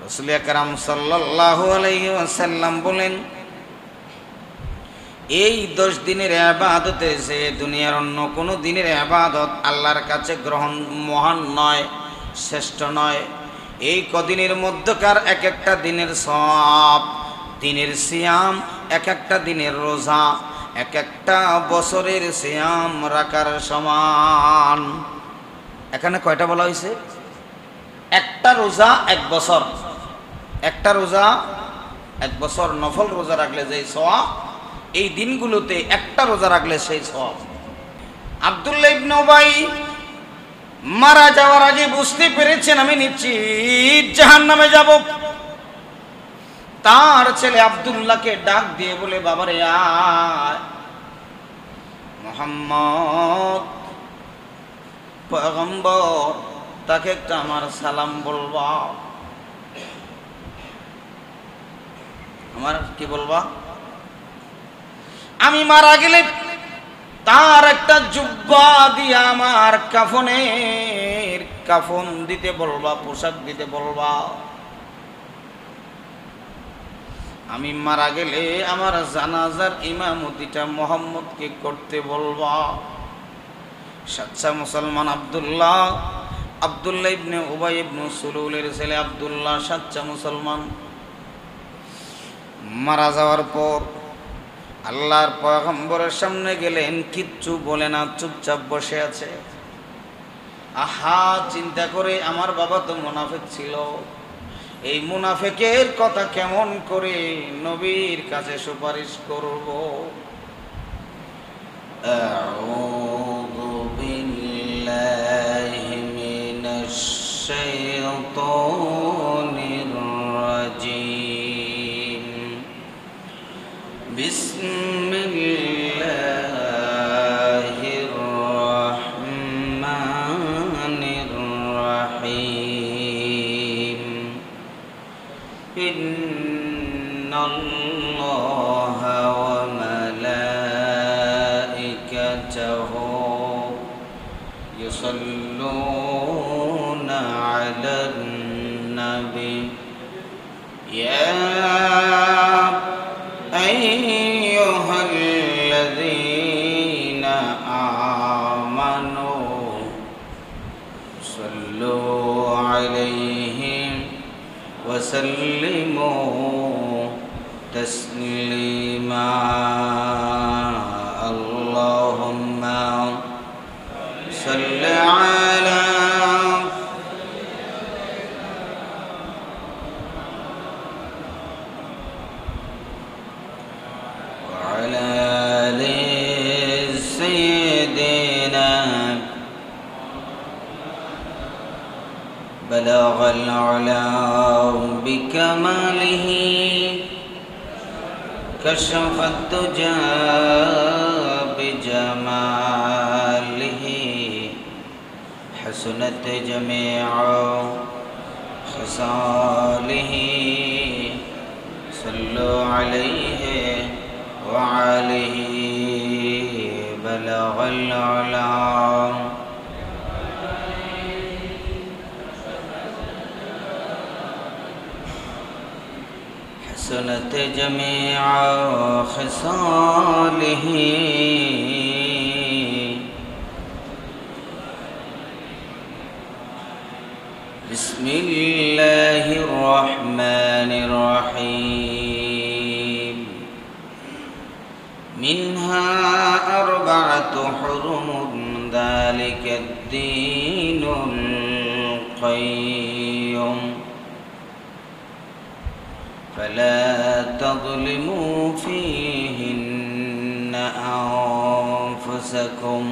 রাসূল আকরাম সাল্লাল্লাহু আলাইহি ওয়াসাল্লাম বলেন, এই 10 দিনের ইবাদতে যে দুনিয়ার অন্য কোনো দিনের ইবাদত আল্লাহর কাছে গ্রহণ মহান নয়, শ্রেষ্ঠ নয়। এই কদিনের মধ্যকার এক একটা দিনের সওয়াব, দিনের সিয়াম, এক একটা দিনের রোজা এক একটা বছরের সিয়াম রাখার সমান। এখানে কয়টা বলা হয়েছে? একটা রোজা এক বছর, একটা রোজা এক বছর। নফল রোজা রাখলে যেই সওয়াব, এই দিনগুলোতে একটা রোজা রাখলে সেই সওয়াব। আব্দুল্লাহ ইবনে উবাই মারা যাওয়ার আগে বুঝতে পেরেছেন আমি নিশ্চিত জাহান্নামে যাব। তার ছেলে আব্দুল্লাহকে ডাক দিয়ে বলে, বাবারে আয়, মুহাম্মদ পয়গম্বর, তাকে একটা আমার সালাম বলবা। আমার কি বলবা? আমি মারা গেলে তার একটা জুব্বা দিয়ে আমার কাফনের কাফন দিতে বলবা, পোশাক দিতে বলবা। আমি মারা গেলে আমার জানাজার ইমামতিটা মুহাম্মদকে করতে বলবা। সাচ্চা মুসলমান আব্দুল্লাহ ইবনে উবাই ইবনে সুলুলের ছেলে আব্দুল্লাহ সাচ্চা মুসলমান। মারা যাওয়ার পর আল্লাহর পয়গম্বরের সামনে গেলেন, কিচ্ছু বলে না, চুপচাপ বসে আছে। আহা, চিন্তা করে আমার বাবা তো মুনাফিক ছিল, এই মুনাফিকের কথা কেমন করে নবীর কাছে সুপারিশ করব। আউযু বিল্লাহি মিনাশ শাইতানির রাজীম। বিসমিল্লাহির রাহমানির রাহিম। ইন্নাল্লাহা ওয়া মালাইকাতাহু ইউসাল্লুনা আলান নাবী ইয়া আইয়ুহাল্লাযীনা আমানু সাল্লু আলাইহি ওয়া সাল্লিমু তাসলিমা। আল্লাহুম্মা সাল্লি আলা بلغ العلا بكماله كشف الدجى بجماله حسنت جميع خصاله صلوا عليه وعليه بلغ العلا حسنت جميع خصاله بسم الله الرحمن الرحيم. منها أربعة حرم ذلك الدين القيم فلا تظلموا فيهن أنفسكم.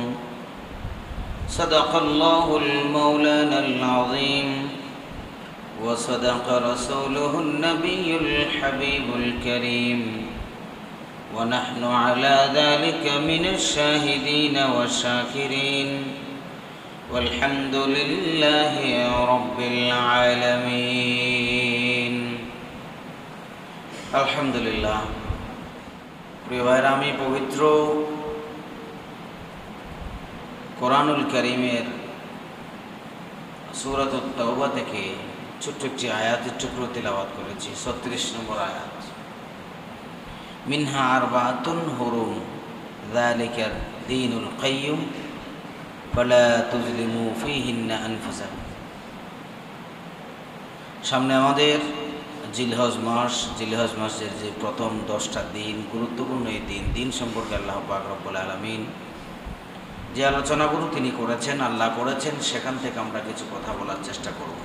صدق الله المولانا العظيم وصدق رسوله النبي الحبيب الكريم ونحن على ذلك من الشاهدين والشاكرين والحمد لله رب العالمين. আলহামদুলিল্লাহ। প্রিয় ভাইরা, আমি পবিত্র কোরআনুল কারীমের সূরাতুত তাওবা থেকে ছোট্ট একটি আয়াতের টুকরো তেলাওয়াত করেছি, 36 নম্বর আয়াত। মিনহা আরবাতুন হুরুম যালিকা দীনুল কাইয়্যুম ফালা তুজলিমু ফীহিন্না আনফুসাকুম। সামনে আমাদের জিলহজ মাস, জিলহজ মাসের যে প্রথম 10টা দিন গুরুত্বপূর্ণ এই দিন সম্পর্কে আল্লাহ পাক রব্বুল আলামিন যে আলোচনাগুলো তিনি করেছেন, আল্লাহ করেছেন, সেখান থেকে আমরা কিছু কথা বলার চেষ্টা করব।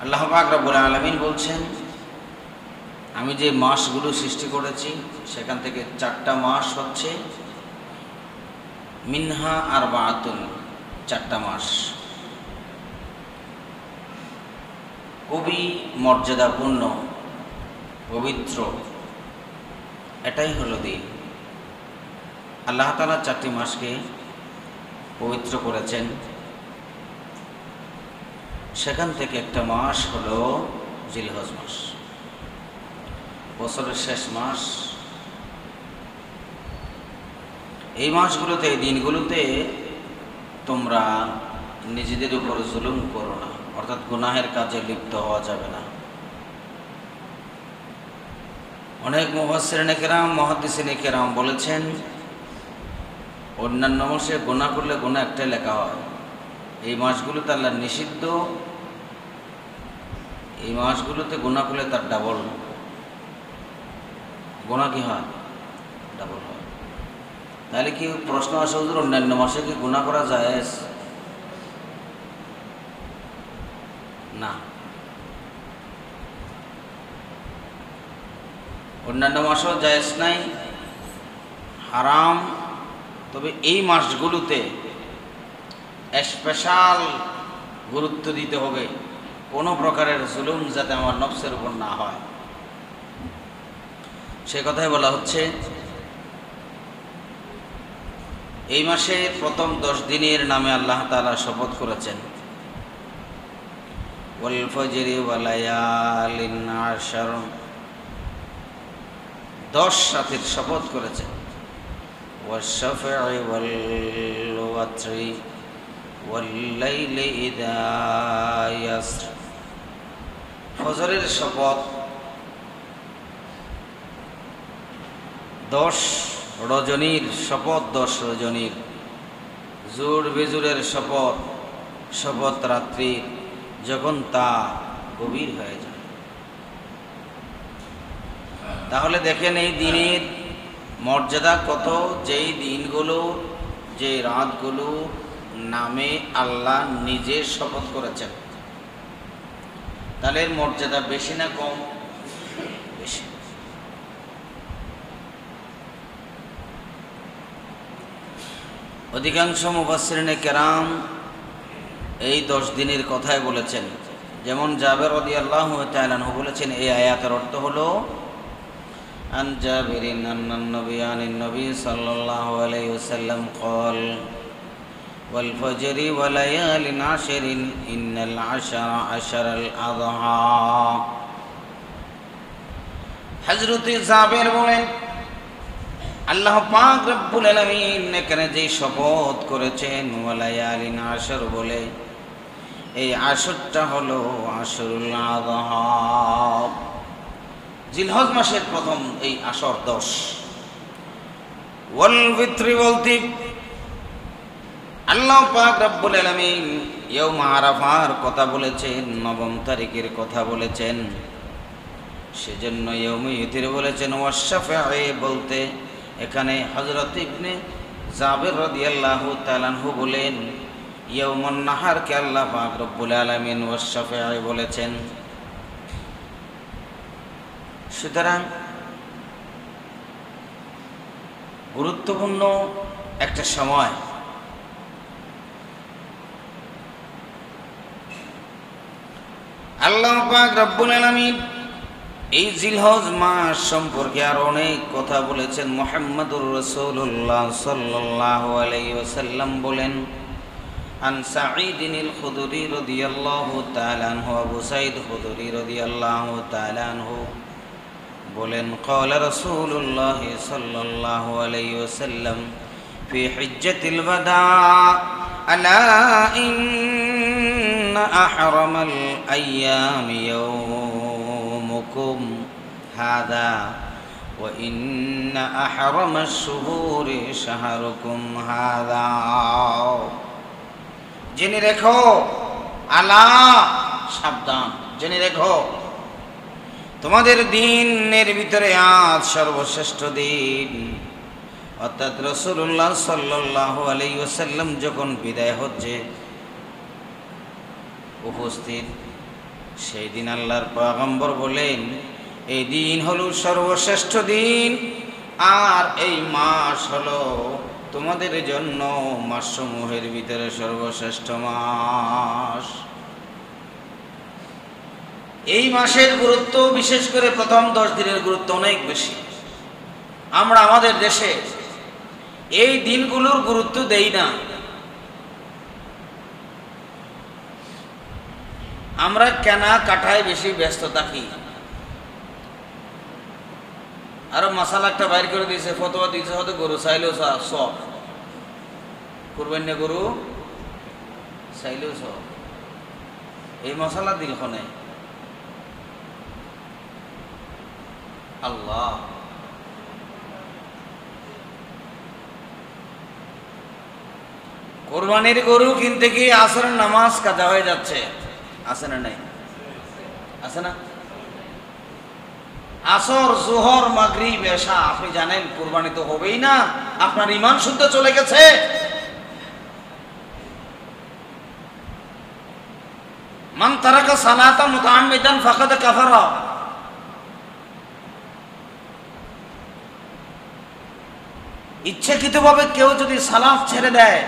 আল্লাহ পাক রব্বুল আলামিন বলছেন, আমি যে মাসগুলো সৃষ্টি করেছি সেখান থেকে 4টা মাস হচ্ছে মিনহা আরবাতুন, 4টা মাস খুবই মর্যাদাপূর্ণ, পবিত্র, এটাই হলো দিন। আল্লাহ তাআলা 4টি মাসকে পবিত্র করেছেন, সেখান থেকে একটা মাস হলো জিলহজ মাস, বছরের শেষ মাস। এই মাসগুলোতে, এই দিনগুলোতে তোমরা নিজেদের উপর জুলুম করো না, অর্থাৎ গুনাহের কাজে লিপ্ত হওয়া যাবে না। অনেক মুফাসসিরিনে কেরাম, মুহাদ্দিসিনে কেরাম বলেছেন, অন্যান্য মাসে গুনাহ করলে গুনাহ একটাই লেখা হয়, এই মাসগুলোতে আল্লাহ নিষিদ্ধ, এই মাসগুলোতে গুনাহ করলে তার ডাবল গুনাহ কি হয়, ডাবল হয়। তাহলে কি প্রশ্ন আসে, হুজুর অন্যান্য মাসে কি গুনাহ করা জায়েজ? না, অন্যান্য মাসেও জায়েজ নাই, হারাম। তবে এই মাসগুলোতে স্পেশাল গুরুত্ব দিতে হবে, কোনো প্রকারের জুলুম যাতে আমার নফসের উপর না হয়, সে কথাই বলা হচ্ছে। এই মাসের প্রথম 10 দিনের নামে আল্লাহ তাআলা শপথ করেছেন, ওয়াল ফজরি ওয়া লায়ালিন আশর, 10 রাতের শপথ করেছেন, ওয়াশ-শাফঈ ওয়াল ওয়াতরি ওয়াল লাইলি ইযা ইয়াসর, ফজরের শপথ, 10 রজনীর শপথ, 10 রজনীর, জোর বেজুরের শপথ, শপথ রাত্রি যখন তা গভীর হয়ে যায়। তাহলে দেখেন এই দিনের মর্যাদা কত, যেই দিনগুলো, যে রাতগুলো নামে আল্লাহ নিজে শপথ করেছেন, তাহলে এর মর্যাদা বেশি না কম? বেশি। অধিকাংশ মুফাসসিরিনে কেরাম এই 10 দিনের কথাই বলেছেন। যেমন জাবের রাদিয়াল্লাহু তাআলা আনহু বলেছেন, এই আয়াতের অর্থ হলো, আন জাবিরিন আন্নান নবিয়ানিন নবী সাল্লাল্লাহু আলাইহি ওয়াসাল্লাম قال ওয়াল ফজরি ওয়া লায়ালিন আশরিন ইন্নাল আশরা আশরাল আযহা। হযরত জাবের বলেন, আল্লাহ পাক রব্বুল আলামিন এখানে যে শপথ করেছেন ওয়া লায়ালিন আশর বলে, এই আশরটা হলো আশরুল আযহা, জিলহজ মাসের প্রথম এই আশর 10। ওয়াল ফিত্রি বলতে আল্লাহ পাক রব্বুল আলামিন ইয়াউম আরাফার কথা বলেছেন, 9 তারিখের কথা বলেছেন, সেজন্য ইয়াউমে ইতির বলেছেন। ওয়াশ-শাফঈ বলতে এখানে হযরত ইবনে জাবের রাদিয়াল্লাহু তাআলা আনহু বলেন, ইয়াউমুন নাহারকে আল্লাহ পাক রব্বুল আলামিন ওয়াশ-শাফঈ বলেছেন। সুতরাং গুরুত্বপূর্ণ একটা সময়, আল্লাহ পাক রব্বুল আলামিন এই জিলহজ মাস সম্পর্কে আর অনেক কথা বলেছেন। মুহাম্মদুর রাসূলুল্লাহ সাল্লাল্লাহু আলাইহি ওয়াসাল্লাম বলেন, আন সাঈদিনিল খুদরি রাদিয়াল্লাহু তাআলা আনহু, আবু সাঈদ খুদরি রাদিয়াল্লাহু তাআলা আনহু বলেন, ক্বালা রাসূলুল্লাহ সাল্লাল্লাহু আলাইহি ওয়াসাল্লাম ফি হিজ্জাতিল ওয়াদা, আলা ইন্না আহরামাল আইয়ামি ইয়াওমুকুম হাযা ওয়া ইন্না আহরামাশ শুহুরি শাহরুকুম হাযা। জেনে রেখো, আলা সাবধান, জেনে রেখো তোমাদের দিনের ভিতরে আজ সর্বশ্রেষ্ঠ দিন। অর্থাৎ রাসূলুল্লাহ সাল্লাল্লাহু আলাইহি ওয়াসাল্লাম যখন বিদায় হচ্ছে উপস্থিত, সেই দিন আল্লাহর পয়গম্বর বলেন এই দিন হলো সর্বশ্রেষ্ঠ দিন, আর এই মাস হলো তোমাদের জন্য মাসসমূহের ভিতরে সর্বশ্রেষ্ঠ মাস। এই মাসের গুরুত্ব, বিশেষ করে প্রথম 10 দিনের গুরুত্ব অনেক বেশি। আমরা আমাদের দেশে এই দিনগুলোর গুরুত্ব দেই না। আমরা কেনা কাটায় বেশি ব্যস্ত থাকি। আরো মাসালা একটা বাইর করে দিয়েছে, ফতোয়া দিয়েছে, হয়তো গরু চাইলেও সব করবেন না, গরু চাইলেও সব। এই মশালা দিল খনে আল্লাহ। কোরবানির গরু কিনতে গিয়ে আসরের নামাজ কাজা হয়ে যাচ্ছে, আছে না নাই? আছে না? আসর, জোহর, মাগরিব, এশা, আপনি জানেন কোরবানি তো হবেই না, আপনার ঈমান শুদ্ধ চলে গেছে। মান তারাকা সালাতা মুতাআম্মিদান ফাকাদ কাফারা। ইচ্ছাকৃতভাবে কেউ যদি সালাত ছেড়ে দেয়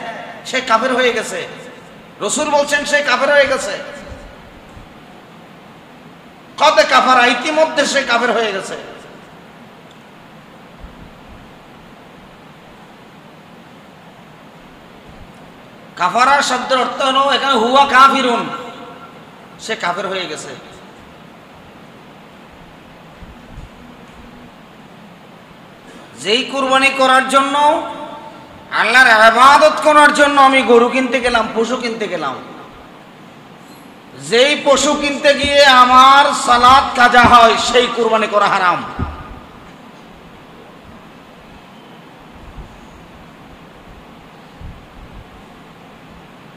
সে কাফের হয়ে গেছে। রাসূল বলছেন সে কাফের হয়ে গেছে। কদ কাফারা, ইতিমধ্যে সে কাফের হয়ে গেছে। কাফারা শব্দের অর্থ হলো এখানে হুয়া কাফিরুন, সে কাফের হয়ে গেছে। যেই কুরবানি করার জন্য, আল্লাহর ইবাদত করার জন্য আমি গরু কিনতে গেলাম, পশু কিনতে গেলাম, যেই পশু কিনতে গিয়ে আমার সালাত কাজা হয় সেই কুরবানি করা হারাম।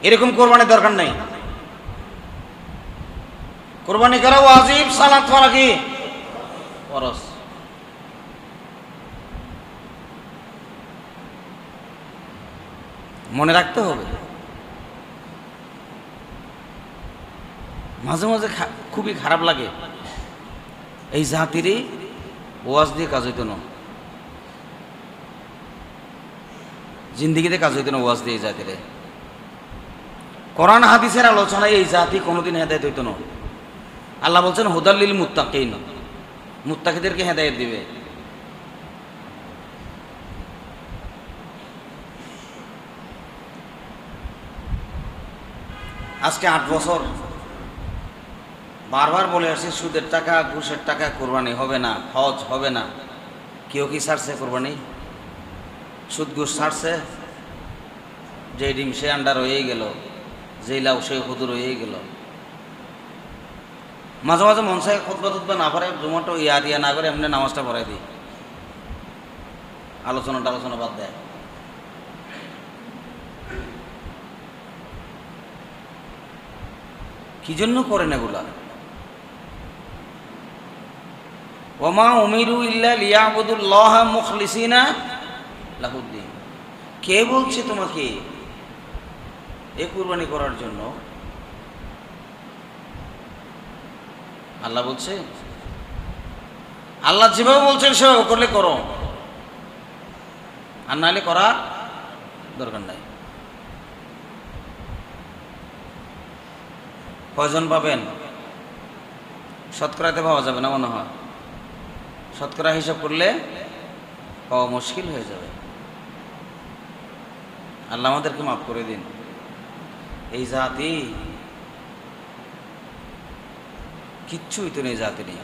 এরকম কোরবানির দরকার নেই। কোরবানি করা ওয়াজিব, সালাত করা কি ফরজ। মনে রাখতে হবে। মাঝে মাঝে খুবই খারাপ লাগে, এই জাতিরই ওয়াজ দিয়ে কাজ হইতো না, জিন্দিগিতে কাজ হইতো না ওয়াজ দিয়ে। এই জাতিরে কোরআন হাদিসের আলোচনায় এই জাতি কোনোদিন হেদায়েত হইতো না। আল্লাহ বলছেন হুদাল লিল মুত্তাকিন, মুত্তাকিদেরকে হেদায়েত দিবে। আজকে 8 বছর বারবার বলে আসছি সুদের টাকা, ঘুষের টাকা কোরবানি হবে না, হজ হবে না। কেউ কি ছাড়ছে কোরবানি? সুদ ঘুষ ছাড়ছে? যে ডিম সে আন্ডা রয়েই গেল, যেই লাউ সে হুদুর রয়েই গেল। মাঝে মাঝে মন চায় খুতবা টুতবা না পারে, জুমাটো ইয়া না করে এমনি নামাজটা পড়াই দিই, আলোচনা বাদ দেয়। কি জন্য করেন এগুলা? ওমা উমিরু ইল্লা লিয়াবুদুল্লাহ মুখলিসিনা লাহুদ্দিন। কে বলছে তোমাকে এই কুরবানি করার জন্য? আল্লাহ বলছে। আল্লাহ যেভাবে বলছেন সেভাবে করলে করো, আর নাহলে করার দরকার নাই। কয়জন পাবেন? শতকরাতে পাওয়া যাবে না মনে হয়। শতকরা হিসাব করলে পাওয়া মুশকিল হয়ে যাবে। আল্লাহ আমাদেরকে মাফ করে দিন। এই জাতি কিচ্ছুই তো নেই, জাতি নেই।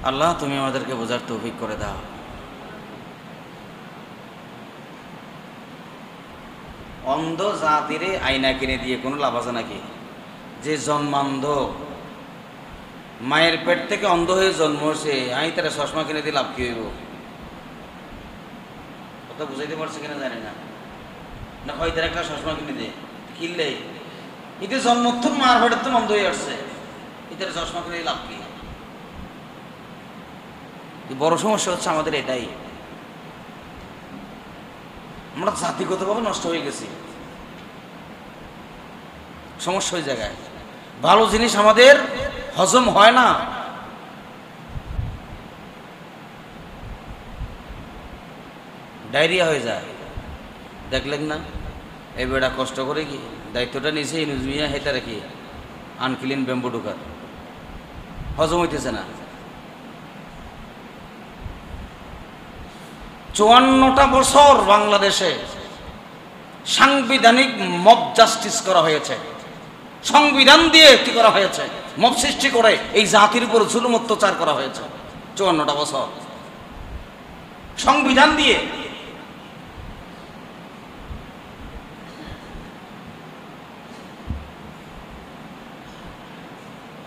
আল্লাহ তুমি আমাদেরকে বোঝার তৌফিক করে দাও। অন্ধ জাতিরে আয়না কিনে দিয়ে কোনো লাভ আছে নাকি? যে জন্মান্ধ, মায়ের পেট থেকে অন্ধ হয়ে জন্ম হয়েছে, আমি তারা চশমা কিনে দিয়ে লাভ কি হইব? কথা বুঝাইতে পারছে কিনা জানি না। না হয় তার একটা চশমা কিনে দিয়ে কিনলে এটা জন্মোত্তর মার পেটের তো অন্ধ হয়ে আসছে, এটার চশমা কিনে লাভ কি? বড় সমস্যা হচ্ছে আমাদের এটাই, আমরা জাতিগতভাবে নষ্ট হয়ে গেছি। সমস্যা ওই জায়গায়, ভালো জিনিস আমাদের হজম হয় না। ডায়রিয়া হয়ে যায়। দেখলেন না এই বেড়া কষ্ট করে কি দায়িত্বটা নিয়েছে ইনুজ মিয়া, হেটা রেখে আনক্লিন ব্যাম্বু ঢোকার, হজম হইতেছে না। 54টা বছর বাংলাদেশে সাংবিধানিক মব জাস্টিস করা হয়েছে, সংবিধান দিয়ে কি করা হয়েছে, মব সৃষ্টি করে এই জাতির উপর জুলুম অত্যাচার করা হয়েছে। 54টা বছর সংবিধান দিয়ে।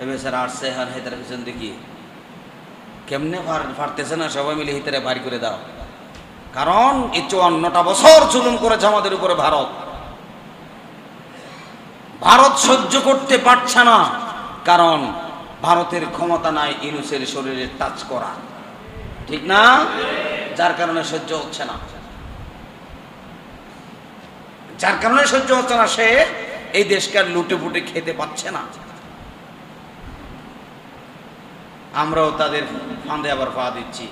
এবার আসছে আর হেতার পিছন দেখি কেমনে ফারতেছে না, সবাই মিলে হিতারে বাড়ি করে দাও। কারণ এই 54টা বছর জুলুম করেছে আমাদের উপরে ভারত। ভারত সহ্য করতে পারছে না, কারণ ভারতের ক্ষমতা নাই ইউনূসের শরীরে টাচ করা, ঠিক না? যার কারণে সহ্য হচ্ছে না, যার কারণে সহ্য হচ্ছে না, সে এই দেশকে আর লুটে পুটে খেতে পাচ্ছে না। আমরাও তাদের ফাঁদে আবার পা দিচ্ছি।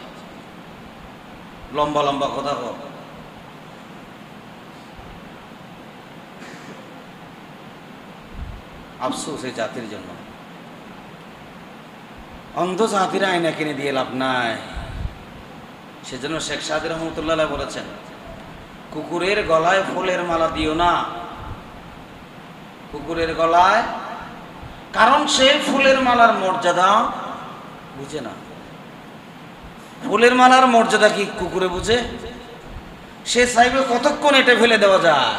লম্বা লম্বা কথা বল, আফসোস এই জাতির জন্য। অন্ধ জাতিরা আয়না কিনে দিয়ে লাভ নাই। সেজন্য শেখ সাদি রহমতুল্লাহ বলেছেন, কুকুরের গলায় ফুলের মালা দিও না, কুকুরের গলায়, কারণ সে ফুলের মালার মর্যাদা বুঝে না। ফুলের মালার মর্যাদা কি কুকুরে বুঝে? সে চাইবে কতক্ষণ এটা ফেলে দেওয়া যায়,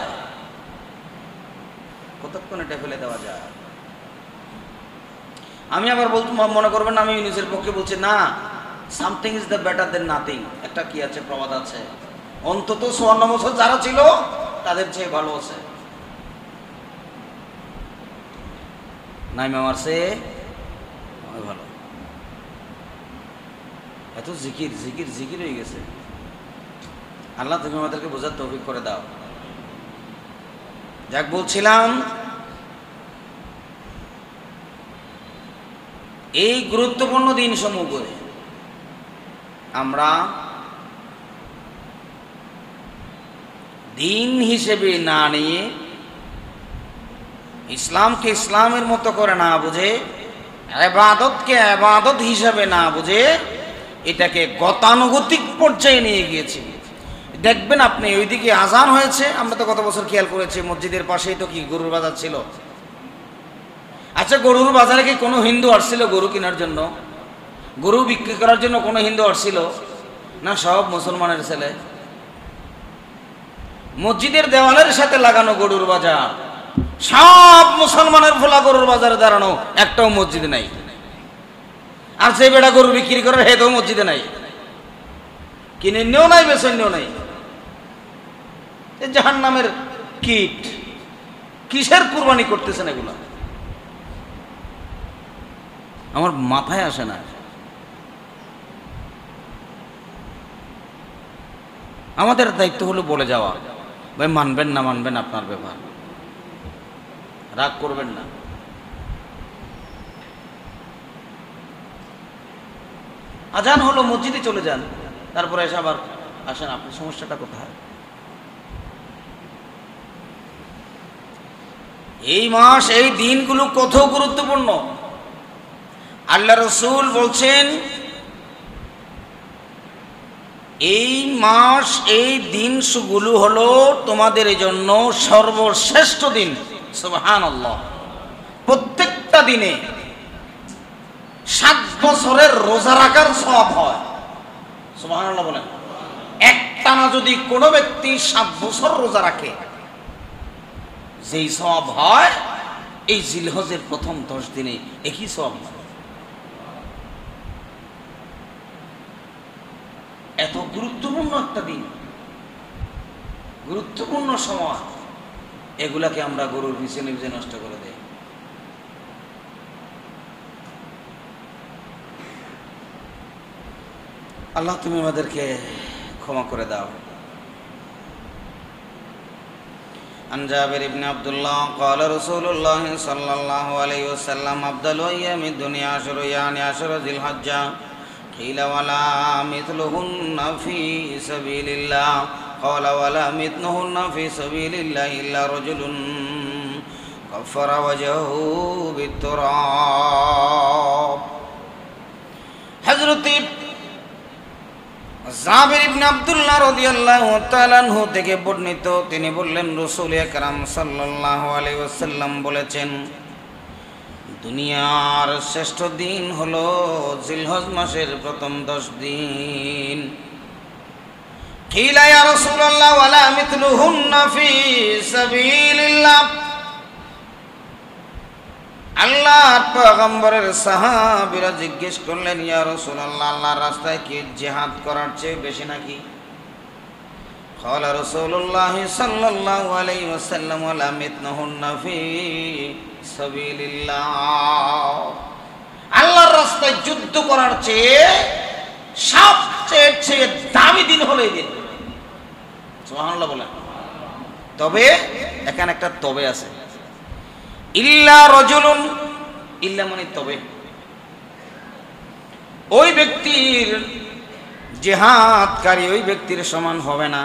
কতক্ষণ এটা ফেলে দেওয়া যায়। আমি আবার বলতে মনে করবেন না আমি ইউনূসের পক্ষে বলছি না, something is the better then nothing. একটা কি আছে, প্রবাদ আছে, অন্তত 54 বছর যারা ছিল তাদের চেয়ে ভালো আছে। নাইমা মারছে ভালো, এত জিকির জিকির জিকির হয়ে গেছে। আল্লাহ তুমি আমাদেরকে বোঝার তৌফিক করে দাও। যাক বলছিলাম, এই গুরুত্বপূর্ণ দিন সমূহ আমরা দিন হিসেবে না নিয়ে, ইসলামকে ইসলামের মতো করে না বুঝে, ইবাদতকে ইবাদত হিসেবে না বুঝে, এটাকে গতানুগতিক পর্যায়ে নিয়ে গিয়েছি। দেখবেন আপনি ওইদিকে আজান হয়েছে, আমরা তো গত বছর খেয়াল করেছি মসজিদের পাশেই তো কি গরুর বাজার ছিল। আচ্ছা, গরুর বাজারে কি কোনো হিন্দু আসছিল গরু কেনার জন্য? গরু বিক্রি করার জন্য কোনো হিন্দু আসছিল না? সব মুসলমানের ছেলে। মসজিদের দেওয়ালের সাথে লাগানো গরুর বাজার, সব মুসলমানের ফোলা গরুর বাজারে দাঁড়ানো, একটাও মসজিদে নাই। আর যে বেটা গরু বিক্রি করে হেতেও মসজিদে নাই, কিনে নিয়েও নাই, বেছে নিয়েও নাই। জাহান্নামের কীট, কিসের কুরবানি করতেছেন এগুলা? আমার মাথায় আসে না। আমাদের দায়িত্ব হলো বলে যাওয়া, ভাই মানবেন না মানবেন আপনার ব্যাপার, রাগ করবেন না। আজান হলো, মসজিদে চলে যান, তারপরে এসে আবার আসেন। আপনার সমস্যাটা কোথায়? এই মাস, এই দিনগুলো কত গুরুত্বপূর্ণ। আল্লাহ রসুল বলছেন, এই মাস, এই দিনগুলো হলো তোমাদের জন্য সর্বশ্রেষ্ঠ দিন। সুবহানাল্লাহ। প্রত্যেকটা দিনে 7 বছরের রোজা রাখার সওয়াব হয়। সুবহানাল্লাহ বলেন। একটানা যদি কোনো ব্যক্তি 7 বছর রোজা রাখে, যেই সওয়াব হয় এই জিলহজের প্রথম 10 দিনে একই সওয়াব হয়। এত গুরুত্বপূর্ণ একটা দিন, গুরুত্বপূর্ণ সময়, এগুলাকে আমরা গরুর পিছনে পিছনে নষ্ট করে দেই। আল্লাহ তুমি আমাদেরকে ক্ষমা করে দাও। عن جابر بن عبد الله قال رسول الله صلى الله عليه وسلم أفضل أيام الدنيا عشر يعني عشر ذي الحجة قيل ولا مثلهن في سبيل الله قال ولا مثلهن في سبيل الله إلا رجل كفر وجهه بالتراب। حضرت জাবির ইবনে আব্দুল্লাহ রাদিয়াল্লাহু তাআলা আনহু থেকে বর্ণিত, তিনি বললেন রাসূল আকরাম সাল্লাল্লাহু আলাইহি ওয়াসাল্লাম বলেছেন, দুনিয়ার শ্রেষ্ঠ দিন হলো জিলহজ মাসের প্রথম 10 দিন। কিলা ইয়া রাসূলুল্লাহ ওয়ালা মিথলুহুন্না ফি সাবিলিল্লাহ। আল্লাহর পয়গম্বরের সাহাবীরা জিজ্ঞেস করলেন, ইয়া রাসূলুল্লাহ, আল্লাহর রাস্তায় কি জিহাদ করার চেয়ে বেশি নাকি? ক্বালা রাসূলুল্লাহ সাল্লাল্লাহু আলাইহি ওয়াসাল্লাম ওয়ালা মিথলুহুন্না ফি সাবিলিল্লাহ। আল্লাহর রাস্তায় যুদ্ধ করার চেয়ে সবচেয়ে দামি দিন হলো এই দিন। সুবহানাল্লাহ বলেন। তবে এখানে একটা তবে আছে, ইল্লা রাজুলুন, ইল্লা মানে তবে, ওই ব্যক্তির জিহাদকারী ওই ব্যক্তির সমান হবে না।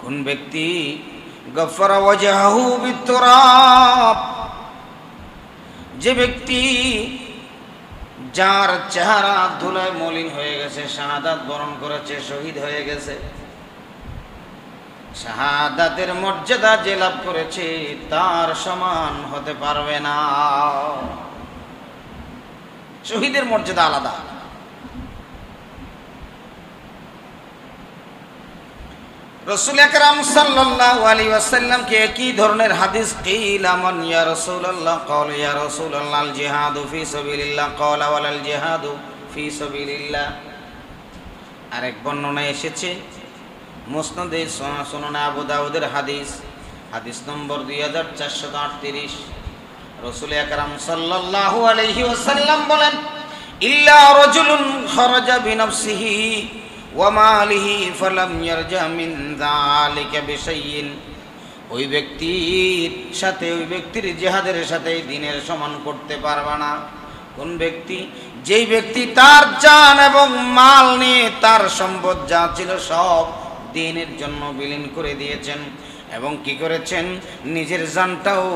কোন ব্যক্তি? গফরা ওয়াজহাহু বিতুরাব, যে ব্যক্তি যার চেহারা ধুলায় মলিন হয়ে গেছে, শাহাদাত বরণ করেছে, শহীদ হয়ে গেছে, শাহাদাতের মর্যাদা যে লাভ করেছে তার সমান হতে পারবে না। শহীদের মর্যাদা আলাদা। রাসূল আকরাম সাল্লাল্লাহু আলাইহি ওয়াসাল্লাম কে একই ধরনের হাদিস, কিলা মান ইয়া রাসূলুল্লাহ, ক্বালা ইয়া রাসূলুল্লাহ আল জিহাদু ফি সাবিলিল্লাহ, ক্বালা ওয়ালাল জিহাদু ফি সাবিলিল্লাহ। আরেক বর্ণনায় এসেছে মুসনাদে সুনান আবু দাউদের হাদিস, হাদিস নম্বর 2438। রাসূল আকরাম সাল্লাল্লাহু আলাইহি ওয়াসাল্লাম বলেন, ইল্লা রাজুলুন খারাজা বিনাফসিহি ওয়া মালিহি ফালাম ইয়ারজা মিন যালিকা বিশাইইন। ওই ব্যক্তির সাথে, ওই ব্যক্তির জিহাদের সাথে দ্বীনের সমান করতে পারবে না। কোন ব্যক্তি? যেই ব্যক্তি তার জান এবং মাল নিয়ে, তার সম্পদ যা ছিল সব দ্বীনের জন্য বিলীন করে দিয়েছেন, এবং কি করেছেন? নিজের জানটাও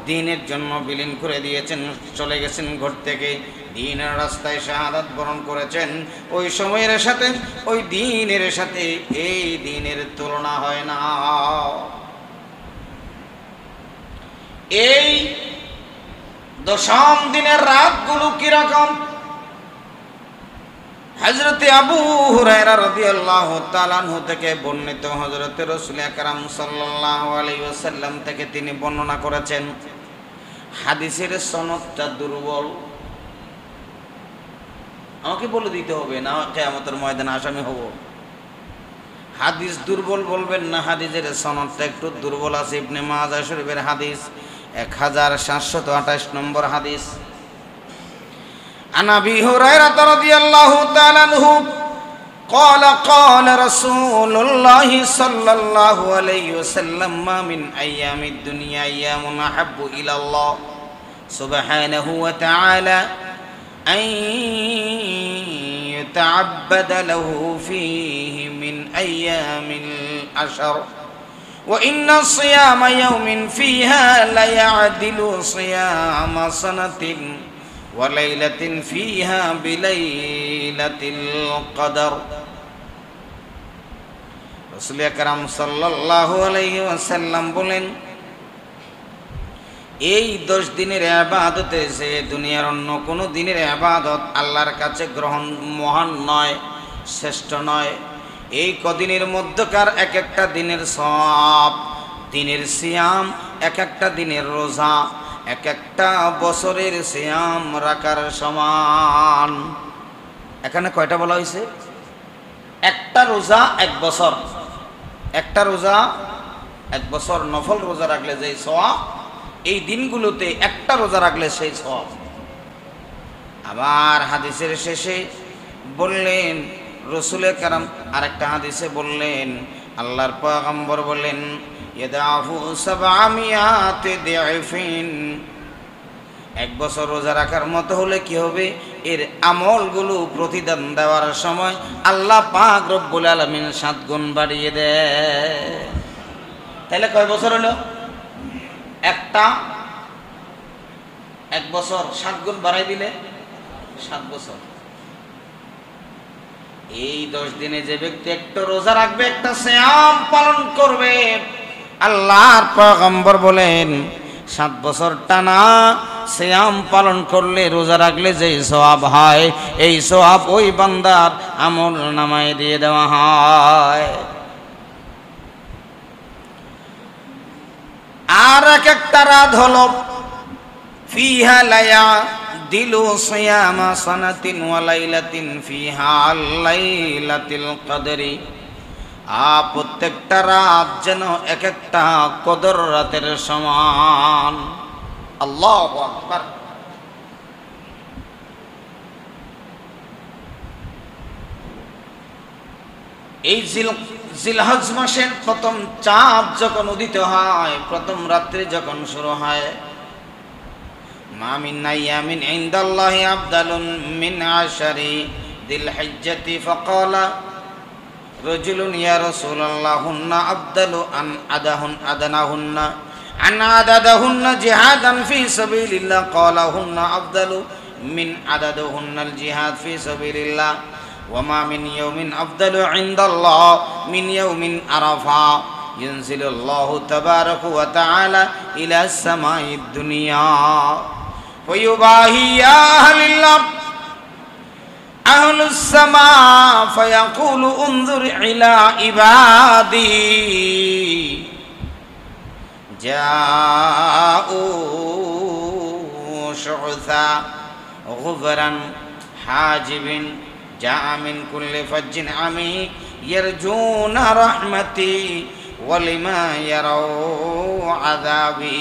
দ্বীনের জন্য বিলীন করে দিয়েছেন, চলে গেছেন ঘর থেকে, দ্বীনের রাস্তায় শাহাদাত বরণ করেছেন। ওই সময়ের সাথে, ওই দ্বীনের সাথে এই দ্বীনের তুলনা হয় না। এই 10ম দিনের রাতগুলো কিরকম? হযরত আবু হুরায়রা রাদিয়াল্লাহু তাআলা আনহু থেকে বর্ণিত, হযরত রাসূল আকরাম সাল্লাল্লাহু আলাইহি ওয়াসাল্লাম থেকে তিনি বর্ণনা করেছেন। হাদিসের সনদটা দুর্বল, আমাকে বলে দিতে হবে, না কিয়ামতের ময়দানে আসামি হব। হাদিস দুর্বল বলবেন না, হাদিসের সনদটা একটু দুর্বল আছে। ইবনে মাজাহ শরীফের হাদিস 1728 নম্বর হাদিস। عن أبي هريرة رضي الله تعالى عنه قال قال رسول الله صلى الله عليه وسلم ما من أيام الدنيا أيام أحب إلى الله سبحانه وتعالى أن يتعبد له فيه من أيام العشر وإن صيام يوم فيها ليعدل صيام سنة وليلة فيها بليلة القدر। রাসূল আকরাম সাল্লাল্লাহু আলাইহি ওয়াসাল্লাম বলেন, এই 10 দিনের ইবাদতে যে দুনিয়ার অন্য কোনো দিনের ইবাদত আল্লাহর কাছে গ্রহণ মহান নয়, শ্রেষ্ঠ নয়। এই কদিনের মধ্যকার এক একটা দিনের সওয়াব দিনের সিয়াম, এক একটা দিনের রোজা এক একটা বছরের সিয়াম রাখার সমান। এখানে কয়টা বলা হয়েছে? একটা রোজা এক বছর, একটা রোজা এক বছর। নফল রোজা রাখলে যে সওয়াব, এই দিনগুলোতে একটা রোজা রাখলে সেই সওয়াব। আবার হাদিসের শেষে বললেন রসুলে কারাম, আরেকটা হাদিসে বললেন, আল্লাহর পয়গম্বর বলেন, ইয়াদাফু সাবআমিয়াতি দিআফিন, এক বছর রোজা রাখার মতো হলে কি হবে? এর আমলগুলো প্রতিদান দেওয়ার সময় আল্লাহ পাক রব্বুল আলামিন 7 গুণ বাড়িয়ে দেয়। তাহলে কয় বছর হলো? একটা, এক বছর 7 গুণ বাড়াই দিলে 7 বছর। এই 10 দিনে যে ব্যক্তি একটা রোজা রাখবে, একটা সিয়াম পালন করবে, আল্লাহর পয়গম্বর বলেন 7 বছর টানা সিয়াম পালন করলে, রোজা রাখলে যে সওয়াব হয়, এই সওয়াব ওই বান্দার আমল নামায় দিয়ে দেওয়া হয়। আর এক একটা রাত হলো ফিহা লায়াদিলু সিয়ামা সানাতিন ওয়া লাইলাতিন ফিহা লাইলাতুল কদরি, প্রত্যেকটা রাত যেন এক একটা কদর রাতের সমান। আল্লাহু আকবার। এই জিলহজ মাসের প্রথম চাঁদ যখন উদিত হয়, প্রথম রাত্রি যখন শুরু হয়, মা মিন আইয়ামিন ইনদাল্লাহি আফদালুন মিন আশারি দিল হিজ্জাতি ফাকালা রাজুলুন ইয়া রাসূলুল্লাহ হুন্না আফদালু আন আদানাহুন্না আন আদাদাহুন্না জিহাদান ফি সাবিলিল্লাহ ক্বালা হুন্না আফদালু মিন আদাদুহুন্নাল জিহাদ ফি সাবিলিল্লাহ ওয়া মা মিন ইয়াউমিন আফদালু ইনদাল্লাহ মিন ইয়াউমিন আরাফা ইয়ানজিলুল্লাহু তাবারাকা ওয়া তাআলা ইলা সামাঈদ দুনিয়া ওয়া ইউবাহি ইয়া আহলিল্লাহ আহলুস সামা ফায়াকুলু উনজুর ইলা ইবাদি জাউ শু'সা গুবরান হাজিবিন জাআ মিন কুল্লি ফাজ্জিন আমিক ইয়ারজুনা রাহমাতি ওয়ালিমা ইয়ারাউ আযাবি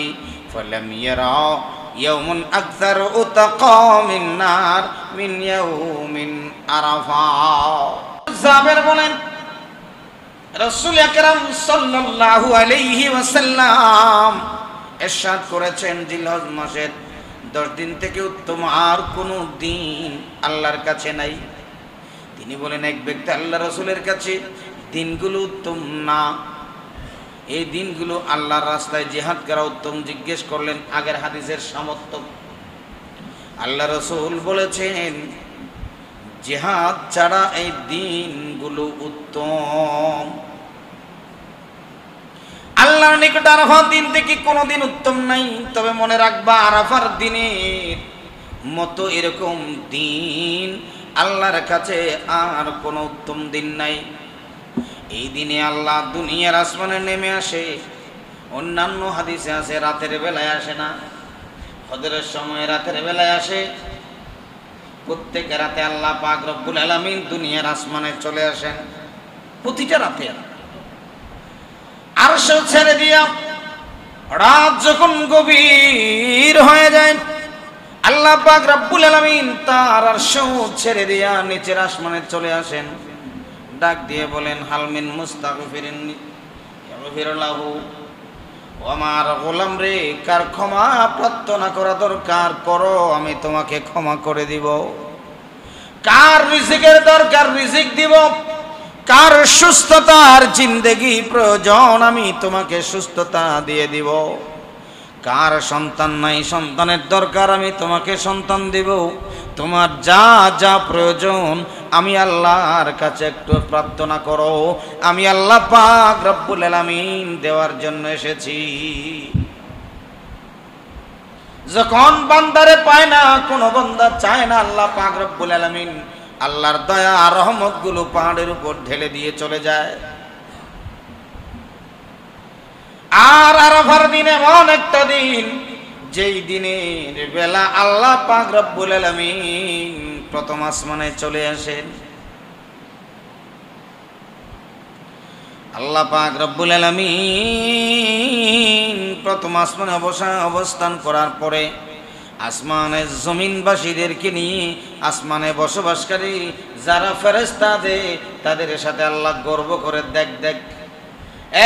ফালাম ইয়ারাউ ইয়াউমুন আকসার উতাকা মিন নার মিন ইয়াউমিন আরাফা। জাবের বলেন রাসূল আকরাম সাল্লাল্লাহু আলাইহি ওয়াসাল্লাম ইরশাদ করেছেন, জিলহজ মাসের 10 দিন থেকে উত্তম আর কোনো দিন আল্লাহর কাছে নাই। তিনি বলেন, এক ব্যক্তি আল্লাহ রাসূলের কাছে দিনগুলো উত্তম না, এই দিনগুলো আল্লাহর রাস্তায় জিহাদ করা উত্তম। জিজ্ঞেস করলেন আগের হাদিসের সমর্থক। আল্লাহ রাসূল বলেছেন, জিহাদ ছাড়া এই দিনগুলো উত্তম। আল্লাহর নিকট আরাফার দিন থেকে কোনো দিন উত্তম নাই। তবে মনে রাখবা, আরাফার দিনের মতো এরকম দিন আল্লাহর কাছে আর কোনো উত্তম দিন নাই। এই দিনে আল্লাহ দুনিয়ার আসমানে নেমে আসে। অন্যান্য হাদিসে আছে রাতের বেলায় আসে না, ফজরের সময় রাতের বেলায় আসে। প্রত্যেক রাতে আল্লাহ পাক রব্বুল আলামিন দুনিয়ার আসমানে চলে আসেন, প্রতিটা রাতে। আরশ ছেড়ে দিয়া রাত যখন গভীর হয়ে যায়, আল্লাহ পাক রব্বুল আলামিন তার আরশ ছেড়ে দিয়া নিচের আসমানে চলে আসেন। ডাক দিয়ে বলেন, হালমিন মুস্তাগফিরিন ইয়াগফির লাহু, ও আমার গোলাম রে, কার ক্ষমা প্রার্থনা করা দরকার করো, আমি তোমাকে ক্ষমা করে দিব। কার রিজিকের দরকার রিজিক দিব, কার সুস্থতার জিন্দেগি প্রয়োজন, আমি তোমাকে সুস্থতা দিয়ে দিব। কার সন্তান নাই, সন্তানের দরকার, আমি তোমাকে সন্তান দিব। তোমার যা যা প্রয়োজন আমি আল্লাহর কাছে একটু প্রার্থনা করো, আমি আল্লাহ পাক রব্বুল আলামিন দেওয়ার জন্য এসেছি। যখন বান্দারে পায় না, কোন বান্দা চায় না, আল্লাহ পাক রব্বুল আলামিন আল্লাহর দয়া আর রহমত গুলো পাহাড়ের উপর ঢেলে দিয়ে চলে যায়। আর আরাফার দিন এমন একটা দিন, যেই দিনের বেলা আল্লাহ পাক রব্বুল আলামিন প্রথম আসমানে চলে আসেন। আল্লাহ পাক রব্বুল আলামিন প্রথম আসমানে অবস্থান করার পরে আসমানের জমিনবাসীদেরকে নিয়ে আসমানে বসবাসকারী যারা ফেরেশতা তাদের সাথে আল্লাহ গর্ব করে, দেখ দেখ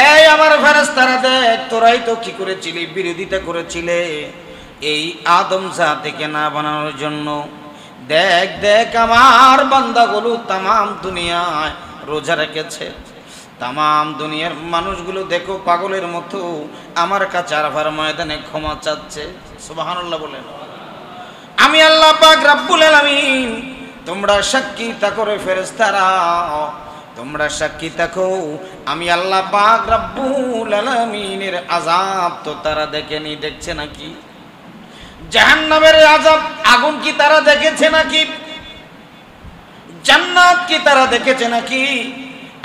এই আমার ফেরেশতারা, দেখ তোরাই তো কি করেছিলি, বিরোধিতা করেছিলে এই আদম জাতিকে না বানানোর জন্য। দেখ দেখ আমার বান্দাগুলো তামাম দুনিয়ায় রোজা রেখেছে, তামাম দুনিয়ার মানুষগুলো দেখো পাগলের মতো আমার কাছে আরাফার ময়দানে ক্ষমা চাচ্ছে। সুবহানাল্লাহ বলেন। আমি আল্লাহ পাক রব্বুল আলামিন, তোমরা সাক্ষী থাকো রে ফেরেশতারা, তোমরা সাক্ষী থাকো, আমি আল্লাহ পাক রব্বুল আলামিনের আযাব তো তারা দেখেনি, দেখছে নাকি? জাহান্নামের আযাব আগুন কি তারা দেখেছে নাকি? জান্নাত কি তারা দেখেছে নাকি?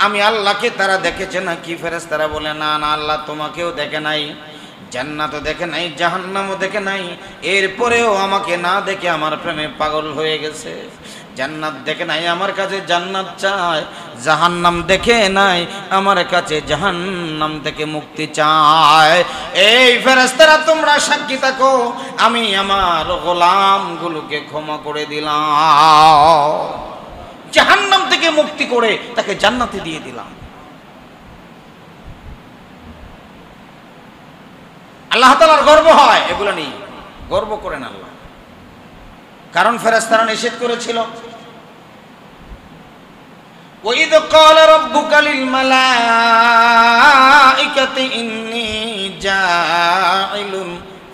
আমি আল্লাহকে তারা দেখেছে নাকি? ফেরেশতারা বলে না না আল্লাহ, তোমাকেও দেখে নাই, জান্নাতও দেখে নাই, জাহান্নামও দেখে নাই, এরপরেও আমাকে না দেখে আমার প্রেমে পাগল হয়ে গেছে। জান্নাত দেখে নাই, আমার কাছে জান্নাত চায়, জাহান্নাম দেখে নাই, আমার কাছে জাহান্নাম থেকে মুক্তি চায়। এই ফেরেশতারা তোমরা সাক্ষী থাকো, আমি আমার গোলামগুলোকে ক্ষমা করে দিলাম, জাহান্নাম থেকে মুক্তি করে তাকে জান্নাতে দিয়ে দিলাম। আল্লাহ তাআলার গর্ব হয় এগুলো নিয়ে, গর্ব করেন আল্লাহ, কারণ ফেরেশতারা নিষেধ করেছিল। وَإِذْ قَالَ رَبُّكَ لِلْمَلَائِكَةِ إِنِّي جَاعِلٌ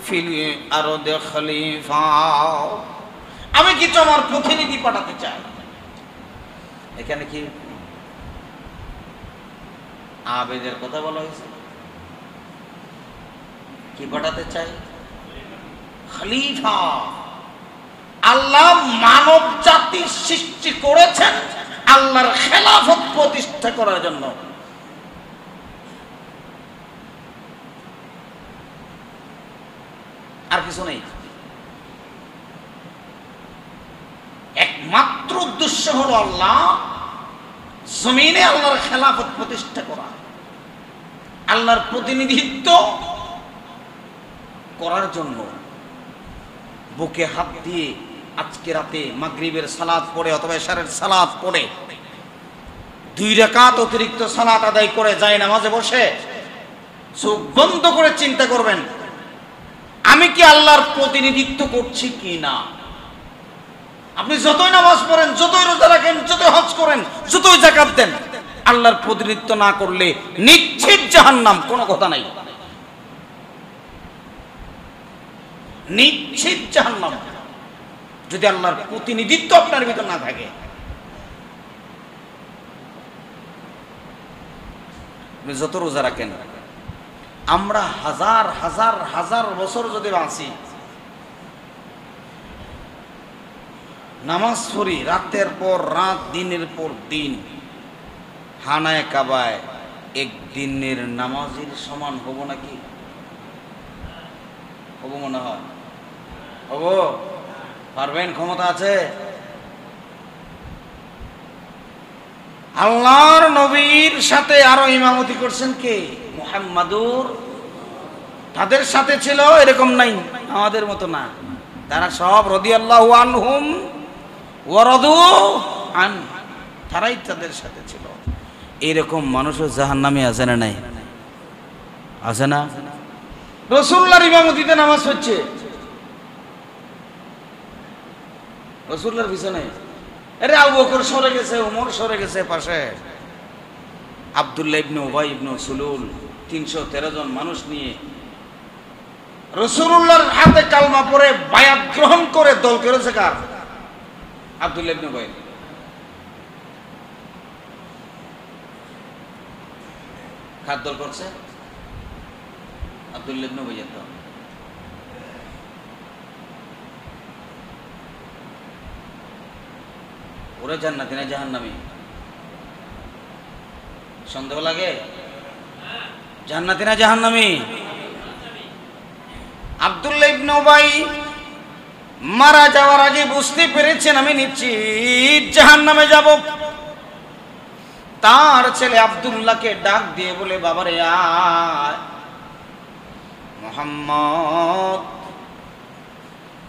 فِي الْأَرْضِ خَلِيفَةً, আমি কিছু আমার প্রতিনিধি পাঠাতে চাই। এখানে কি আবেদের কথা বলা হয়েছে? কি পাঠাতে চাই? খলিফা। আল্লাহ মানব জাতি সৃষ্টি করেছেন আল্লাহর খেলাফত প্রতিষ্ঠা করার জন্য। আর কিছু নেই। একমাত্র উদ্দেশ্য হলো আল্লাহ জমিনে আল্লাহর খেলাফত প্রতিষ্ঠা করা, আল্লাহর প্রতিনিধিত্ব করার জন্য। বুকে হাত দিয়ে আজকে রাতে মাগরিবের সালাত পড়ে অথবা ইশারের সালাত পড়ে 2 রাকাত অতিরিক্ত সালাত আদায় করে যায় নামাজে বসে চোখ বন্ধ করে চিন্তা করবেন, আমি কি আল্লাহর প্রতিনিধিত্ব করছি কি না? আপনি যতই নামাজ পড়েন, যতই রোজা রাখেন, যতই হজ করেন, যতই যাকাত দেন, আল্লাহর প্রতিনিধিত্ব না করলে নিশ্চিত জাহান্নাম, কোনো কথা নাই, নিশ্চিত জাহান্নাম, যদি আল্লাহর প্রতিনিধিত্ব আপনার ভিতর না থাকে। আপনি যত রোজা রাখেন, আমরা হাজার হাজার হাজার বছর যদি বাঁচি, নামাজ পড়ি রাতের পর রাত, দিনের পর দিন, হানায় কাবায় একদিনের নামাজের সমান হব নাকি? হব মনে হয়? হব? পারবেন? ক্ষমতা আছে? আল্লাহর নবীর সাথে আরো ইমামতি করছেন কে? মুহাম্মাদুর। তাদের সাথে ছিল, এরকম নাই, আমাদের মতো না, তারা সব রাদিয়াল্লাহু আনহুম ওয়া রাদু আন, তারাই তাদের সাথে ছিল। এরকম মানুষও জাহান্নামে আছে না? নাই? আছে না? রাসূলুল্লাহর ইমামতিতে নামাজ হচ্ছে, রাসূলুল্লাহর পিছনে। আরে আবু বকর সরে গেছে, ওমর সরে গেছে পাশে, আব্দুল্লাহ ইবনে উবাই ইবনে সুলুল 313 জন মানুষ নিয়ে রাসূলুল্লাহর হাতে কালমা পড়ে বায়াত গ্রহণ করে দল করেছে কার? আব্দুল্লাহ ইবনে উবাই। কার দল করছে? আব্দুল্লাহ ইবনে উবাইয়ের দল। ওরা জান্নাতি না জাহান্নামী? সন্দেহ লাগে? জান্নাতি না জাহান্নামী? আব্দুল্লাহ ইবনে উবাই মারা যাওয়ার আগে বুঝতে পেরেছেন আমি নিশ্চিত জাহান্নামে যাব। তার ছেলে আব্দুল্লাহকে ডাক দিয়ে বলে, বাবারে আয়, মুহাম্মদ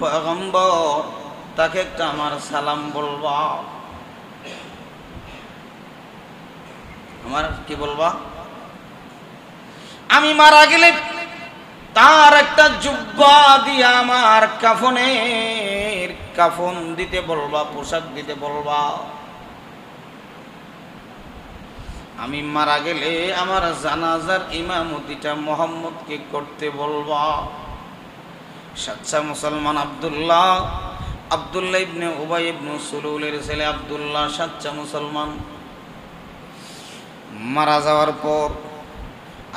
পয়গম্বর, তাকে একটা আমার সালাম বলবা। আমার কি বলবা? আমি মারা গেলে তার একটা জুব্বা দিয়ে আমার কাফনের কাফন দিতে বলবা, পোশাক দিতে বলবা। আমি মারা গেলে আমার জানাজার ইমামতিটা মুহাম্মদকে করতে বলবা। সাচ্চা মুসলমান আব্দুল্লাহ ইবনে উবাই ইবনে সুলুলের ছেলে আব্দুল্লাহ সাচ্চা মুসলমান। মারা যাওয়ার পর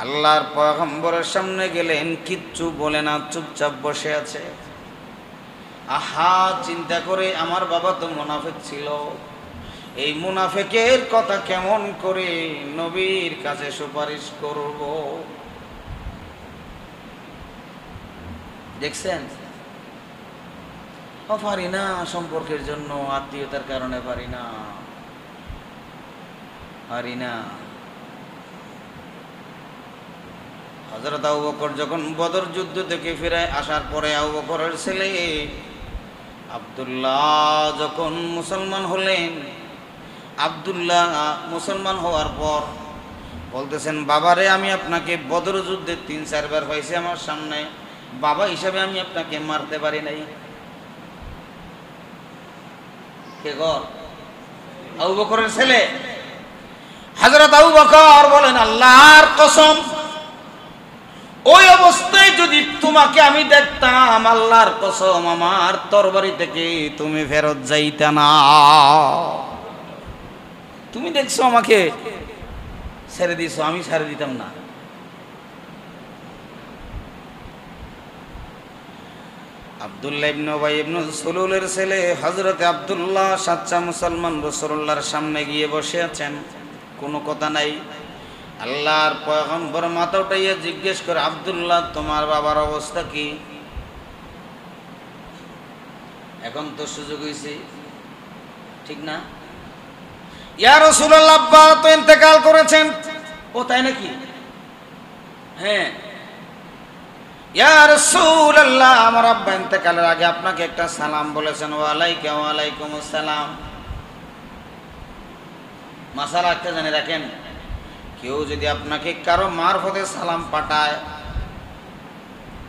আল্লাহর পয়গম্বরের সামনে গেলেন, কিচ্ছু বলে না, চুপচাপ বসে আছে। আহা, চিন্তা করে আমার বাবা তো মুনাফিক ছিল, এই মুনাফিকের কথা কেমন করে নবীর কাছে সুপারিশ করব? দেখছেন, পারি না, সম্পর্কের জন্য, আত্মীয়তার কারণে পারি না। হযরত আবু বকর যখন বদর যুদ্ধ থেকে ফিরে আসার পরে আবু বকরের ছেলে আব্দুল্লাহ যখন মুসলমান হলেন, আব্দুল্লাহ মুসলমান হওয়ার পর বলতেছেন, বাবারে আমি আপনাকে বদর যুদ্ধে 3-4 বার হয়েছে আমার সামনে, বাবা হিসাবে আমি আপনাকে মারতে পারি নাই। কে গো? আবু বকরের ছেলে হযরত আবু বকর বলেন, আল্লাহর কসম, ওই অবস্থায় যদি তোমাকে আমি দেখতাম, আল্লাহর কসম আমার তরবারি থেকে তুমি ফেরত যাইতা না। তুমি দেখছো আমাকে ছেড়ে দিছো, আমি ছেড়ে দিতাম না। আব্দুল্লাহ ইবনে উবাই ইবনে সুলুলের ছেলে হযরত আব্দুল্লাহ সাচ্চা মুসলমান রাসূলুল্লাহর সামনে গিয়ে বসে আছেন, কোনো কথা নাই। আল্লাহর পয়গম্বর মাথা উঠাইয়া জিজ্ঞেস করে, আব্দুল্লাহ তোমার বাবার অবস্থা কি? এখন তো সুযোগ হয়েছে, ঠিক না? ইয়া রাসূলুল্লাহ, আব্বা তো ইন্তেকাল করেছেন। ও তাই নাকি? হ্যাঁ। ইয়া রাসূলুল্লাহ, আমার আব্বা ইন্তেকালের আগে আপনাকে একটা সালাম বলেছেন। ওয়ালাইকুম আসসালাম। মাসালা একটা জানে রাখেন, কেউ যদি আপনাকে কারো মারফতে সালাম পাঠায়,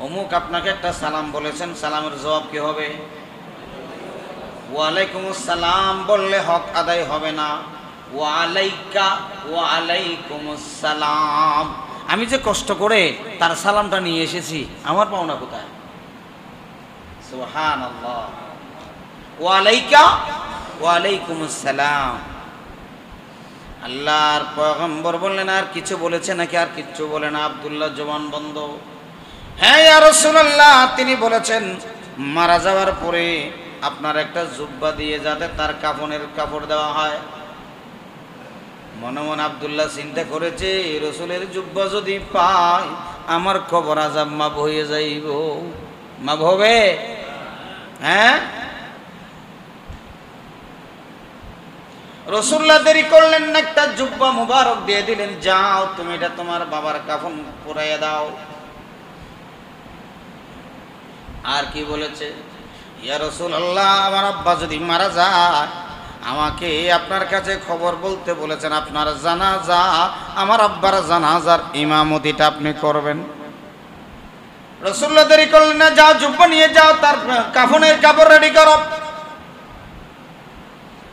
অমুক আপনাকে একটা সালাম বলেছেন, সালামের জবাব কি হবে? ওয়ালাইকুম আসসালাম বললে হক আদায় হবে না। ওয়ালাইকুম আসসালাম। আমি যে কষ্ট করে তার সালামটা নিয়ে এসেছি, আমার পাওনা কোথায়? সুবহানাল্লাহ। ওয়ালাইকুম আসসালাম। আল্লাহর পয়গম্বর বললেন, আর কিছু বলেছে নাকি? আর কিচ্ছু বলে না। আব্দুল্লাহ জবান বন্ধ। হ্যাঁ ইয়া রাসূলুল্লাহ, তিনি বলেছেন মারা যাওয়ার পরে আপনার একটা জুব্বা দিয়ে যাতে তার কাফনের কাপড় দেওয়া হয়। মনে মনে আব্দুল্লাহ চিন্তা করেছে, রাসূলের জুব্বা যদি পাই আমার কবর আযাব মাফ হয়ে যাইব। মাফ হবে? হ্যাঁ। রাসূলুল্লাহ দেরি করলেন না, একটা জুব্বা মুবারক দিয়ে দিলেন, যাও তুমি এটা তোমার বাবার কাফন পরাইয়া দাও। আর কি বলেছে? ইয়া রাসূলুল্লাহ, আমার আব্বা যদি মারা যায়, আমাকে আপনার কাছে খবর বলতে বলেছেন, আপনার জানাজা, আমার আব্বার জানাজার ইমামতিটা আপনি করবেন। রাসূলুল্লাহ দেরি করলেন না, যাও জুব্বা নিয়ে যাও, তার কাফনের কাপড় রেডি করো।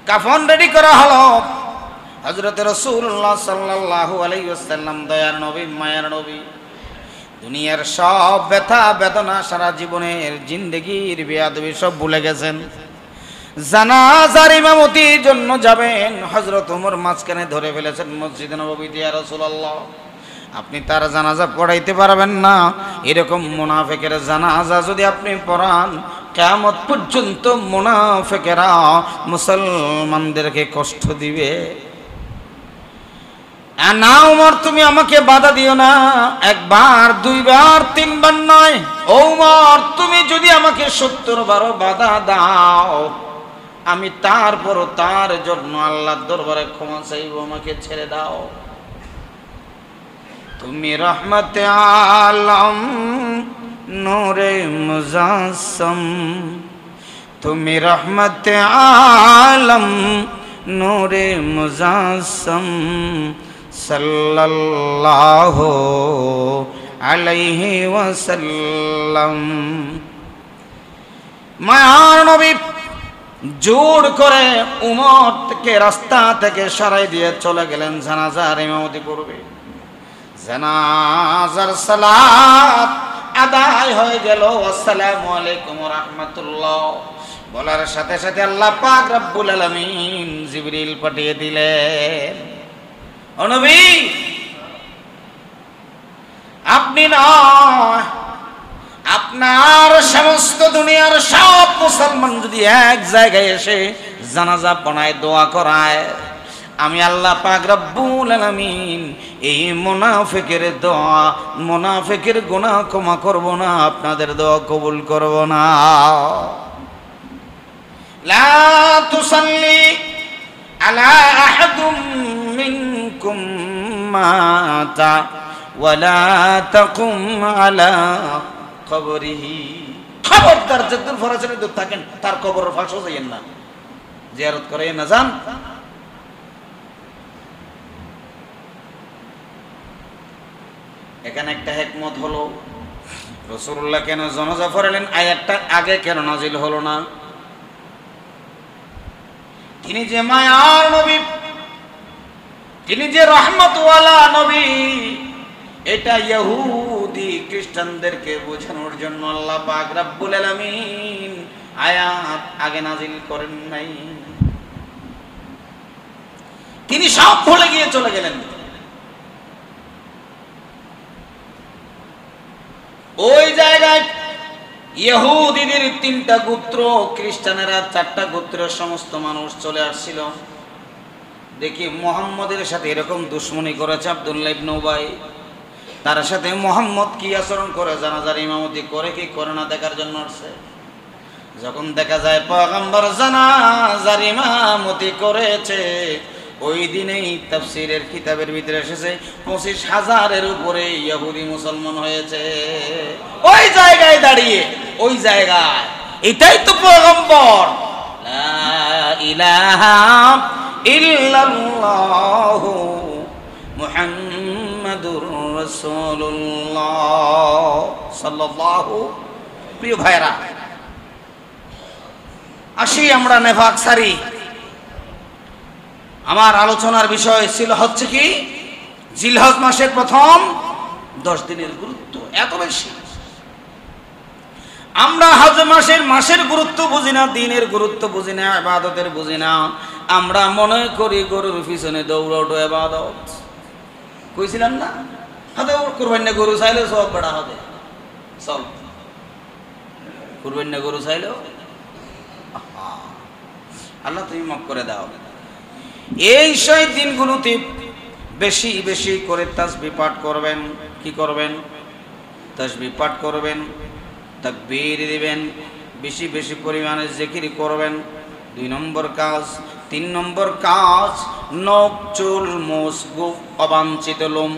কাফন রেডি করা হলো। হযরত রাসূলুল্লাহ সাল্লাল্লাহু আলাইহি ওয়াসাল্লাম, দয়ার নবী, মায়ার নবী, দুনিয়ার সব ব্যথা বেদনা, সারা জীবনের জিন্দেগির বেয়াদবি সব ভুলে গেছেন। জানাজার ইমামতির জন্য যাবেন, হযরত ওমর মাঝখানে ধরে ফেলেছেন মসজিদে নববীতে। ইয়া রাসূলুল্লাহ, আপনি তার জানাজা পড়াইতে পারবেন না। এরকম মুনাফিকের জানাজা যদি আপনি পড়ান, কিয়ামত পর্যন্ত মুনাফিকেরা মুসলমানদেরকে কষ্ট দিবে। না ওমর, তুমি আমাকে বাধা দিও না, একবার দুইবার তিনবার নয়। ওমর, তুমি যদি আমাকে 70 বার বাধা দাও, আমি তারপর তার জন্য আল্লাহর দরবারে ক্ষমা চাইব, আমাকে ছেড়ে দাও। তুমি রহমতে আলম নূরে মুজাসসম, তুমি রহমতে আলম নূরে মুজাসসম সাল্লাল্লাহু আলাইহি ওয়াসাল্লাম। মায়ার নবী জোর করে উমরকে রাস্তা থেকে সরাই দিয়ে চলে গেলেন জানাজার ইমামতি করবে। জানাজার সালাত আদায় হয়ে গেল। আসসালামু আলাইকুম ওয়া রাহমাতুল্লাহ বলার সাথে সাথে আল্লাহ পাক রব্বুল আলামিন জিবরিল পাঠিয়ে দিলেন, ও নবী আপনি নয়, আপনার সমস্ত দুনিয়ার সব মুসলমান যদি এক জায়গায় এসে জানাজা পড়ায় দোয়া করায়, আমি আল্লাহ পাক রব্বুল আলামিন এই মুনাফিকের দোয়া, মুনাফিকের গুনাহ ক্ষমা করব না, আপনাদের দোয়া কবুল করব না। লা তুসাল্লি আলা আহাদুম মিনকুম মাতা ওয়ালা তাকুম আলা কবরিহি। খবরদার, যদ্দূর ফরাসের দূর থাকেন তার কবরের পাশেও যাইয়েন না, জিয়ারত করেন না, যান। এখানে একটা হিকমত হলো, রাসূলুল্লাহ কেন জানাজা পড়ালেন, আয়াতটা আগে কেন নাজিল হলো না? তিনি যে মায়ার নবী, তিনি যে রহমতওয়ালা নবী, এটা ইহুদি খ্রিস্টানদেরকে বোঝানোর জন্য আল্লাহ পাক রব্বুল আলামিন আয়াত আগে নাজিল করেন নাই। তিনি সব ভুলে গিয়ে চলে গেলেন। ওই জায়গায় ইহুদিদের 3টা গোত্র, খ্রিস্টানেরা 4টা গোত্রের সমস্ত মানুষ চলে আসছিল। দেখি মুহাম্মদের সাথে এরকম দুশমনি করেছে আব্দুল্লাহ ইবনে উবাই, তার সাথে মুহাম্মদ কি আচরণ করে, জানাজার ইমামতি করে কি করে না দেখার জন্য আসছে। যখন দেখা যায় পয়গম্বর জানাজার ইমামতি করেছে, ওই দিনেই তাফসীরের কিতাবের ভিতরে এসেছে 25,000-এর উপরে ইহুদি মুসলমান হয়েছে। ওই জায়গায় দাঁড়িয়ে, ওই জায়গায়, এটাই তো পয়গম্বর, লা ইলাহা ইল্লাল্লাহু মুহাম্মাদুর রাসূলুল্লাহ সাল্লাল্লাহু। প্রিয় ভাইরা, আসি আমরা নেফাক সারি। আমার আলোচনার বিষয় ছিল হচ্ছে কি, জিলহজ মাসের প্রথম 10 দিনের গুরুত্ব এত বেশি। আমরা হজ মাসের গুরুত্ব বুঝি না, দিনের গুরুত্ব বুঝি না, ইবাদতের বুঝি না। আমরা মনে করি গরুর পিছনে দৌড়াটো ইবাদত। কইছিলাম না, হাতে কুরবানি গরু চাইলে সব বড় হবে, চল কুরবানি গরু চাইলেও আল্লাহ তুমি মাফ করে দাও। এই সেই দিনগুলোতে বেশি বেশি করে তাসবিহ পাঠ করবেন। কি করবেন? তাসবিহ পাঠ করবেন, তাকবীর দিবেন, বেশি বেশি পরিমাণে জিকির করবেন। 2 নম্বর কাজ। 3 নম্বর কাজ, নখ চুল মুছগু অবাঞ্ছিত লোম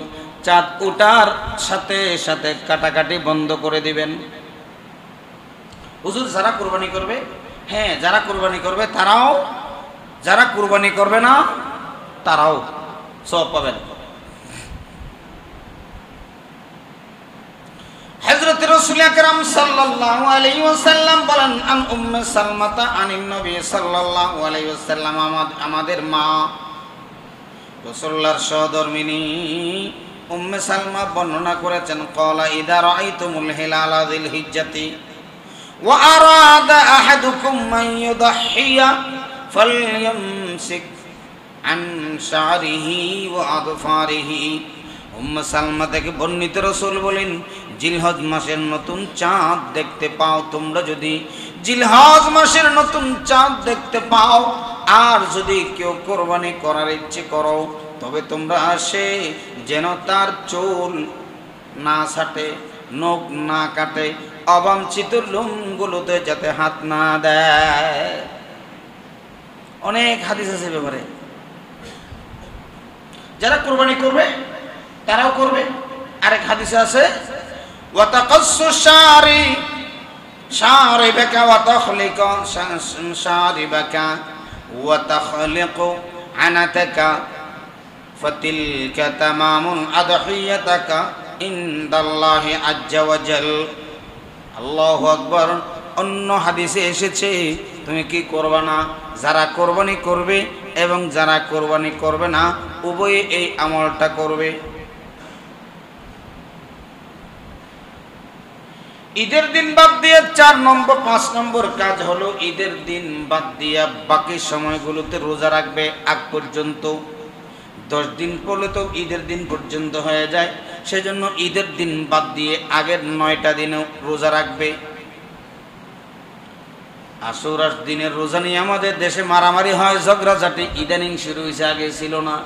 চাঁদ ওঠার সাথে সাথে কাটাকাটি বন্ধ করে দিবেন। হুজুর যারা কুরবানি করবে, হ্যাঁ যারা কুরবানি করবে তারাও, যারা কুরবানি করবে না তারাও সওয়াব পাবেন। হযরত রাসূল আকরাম সাল্লাল্লাহু আলাইহি ওয়াসাল্লাম বলেন, আন উম্মে সালমাতা আনিন নবী সাল্লাল্লাহু আলাইহি ওয়াসাল্লাম, আমাদের মা রাসূলুল্লাহর সহধর্মিনী উম্মে সালমা বর্ণনা করেছেন, ক্বালা ইযা রাআইতুমুল হিলালা যিল হিজ্জাতি ওয়া আরাদা আহাদুকুম মান ইউদহিয়া ফালইয়ামসিক আন শারিহি ওয়া আদফারিহি। উম্মে সালমা থেকে বর্ণিত রাসূল বলেন, জিলহজ মাসের নতুন চাঁদ দেখতে পাও, তোমরা যদি জিলহজ মাসের নতুন চাঁদ দেখতে পাও আর যদি কেউ কোরবানি করার ইচ্ছে করো, তবে তোমরা সে যেন তার চুল না ছাটে, নখ না কাটে, অবাঞ্ছিত লোমগুলোতে যাতে হাত না দেয়। অনেক হাদিস আছে ব্যাপারে। যারা কুরবানি করবে তারাও করবে। আরেক হাদিসে আছে ওয়াতাকাসসু শারিবাকা ওয়া তাখলিকু শারিবাকা ওয়া তাখলিকু আনাতাকা ফাতিলকা তামামুল আদহিয়াতাকা ইনদাল্লাহি আজ্জা ওয়া জাল। আল্লাহু আকবার। অন্য হাদিসে এসেছে তুমি কি করবে না, যারা কোরবানি করবে এবং যারা কোরবানি করবে না উভয়ে এই আমলটা করবে। ঈদের দিন বাদ দিয়ে 5 নম্বর কাজ হলো ঈদের দিন বাদ দিয়ে বাকি সময়গুলোতে রোজা রাখবে। আগ পর্যন্ত 10 দিন পড়লে তো ঈদের দিন পর্যন্ত হয়ে যায়, সেজন্য ঈদের দিন বাদ দিয়ে আগের 9টা দিনও রোজা রাখবে। আশুরার দিনের রোজা নিয়ে আমাদের দেশে মারামারি হয়, ঝগড়াঝাটি ইদানিং শুরু হয়েছে, আগে ছিল না।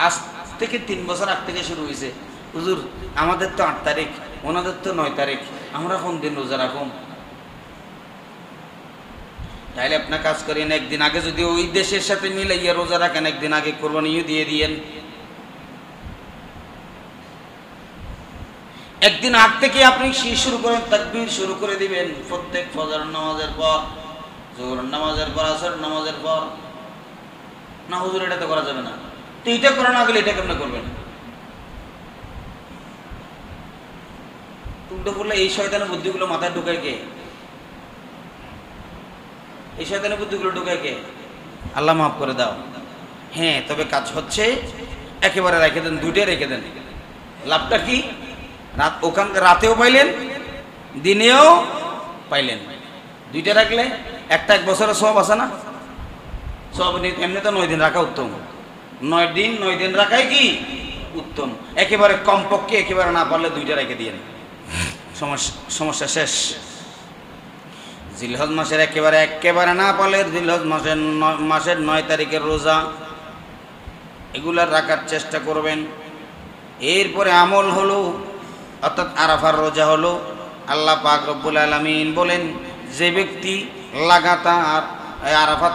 আজ থেকে 3 বছর আগ থেকে শুরু হয়েছে। হুজুর আমাদের তো 8 তারিখ, ওনাদের তো 9 তারিখ, আমরা কোন দিন রোজা রাখুন? তাইলে আপনার কাজ করেন, একদিন আগে যদি ওই দেশের সাথে মিলাইয়া রোজা রাখেন, একদিন আগে কোরবানিও দিয়ে দিয়েন। একদিন আগ থেকে আপনি শুরু করেন, তাকবীর শুরু করে দিবেন প্রত্যেক ফজর নামাজের পর, জোহর নামাজের পর, আসর নামাজের পর। না হুজুর এটা তো করা যাবে না, তো এটা করা না গেলে এটা কেমন করবেন? উল্টো করলে এই শয়তানের বুদ্ধিগুলো মাথায় ঢুকায় কে? এই শয়তানের বুদ্ধিগুলো ঢুকায় কে? আল্লাহ মাফ করে দাও। হ্যাঁ, তবে কাজ হচ্ছে একেবারে রেখে দেন, 2টাই রেখে দেন। লাভটা কি? রাতেও পাইলেন, দিনেও পাইলেন। 2টা রাখলে একটা 1 বছরের সওয়াব আছে না? সওয়াব এমনি তো 9 দিন রাখা উত্তম। 9 দিন রাখাই কি উত্তম। একেবারে কমপক্ষে একেবারে না পারলে 2টা রেখে দিয়েন, সমস্যা শেষ। জিলহজ মাসের একেবারে না পারলে জিলহজ মাসের 9 তারিখের রোজা এগুলা রাখার চেষ্টা করবেন। এরপরে আমল হলো, অর্থাৎ আরাফার রোজা হলো। আল্লাহ পাক রব্বুল আলামিন বলেন, যে ব্যক্তি লাগাতার আরাফার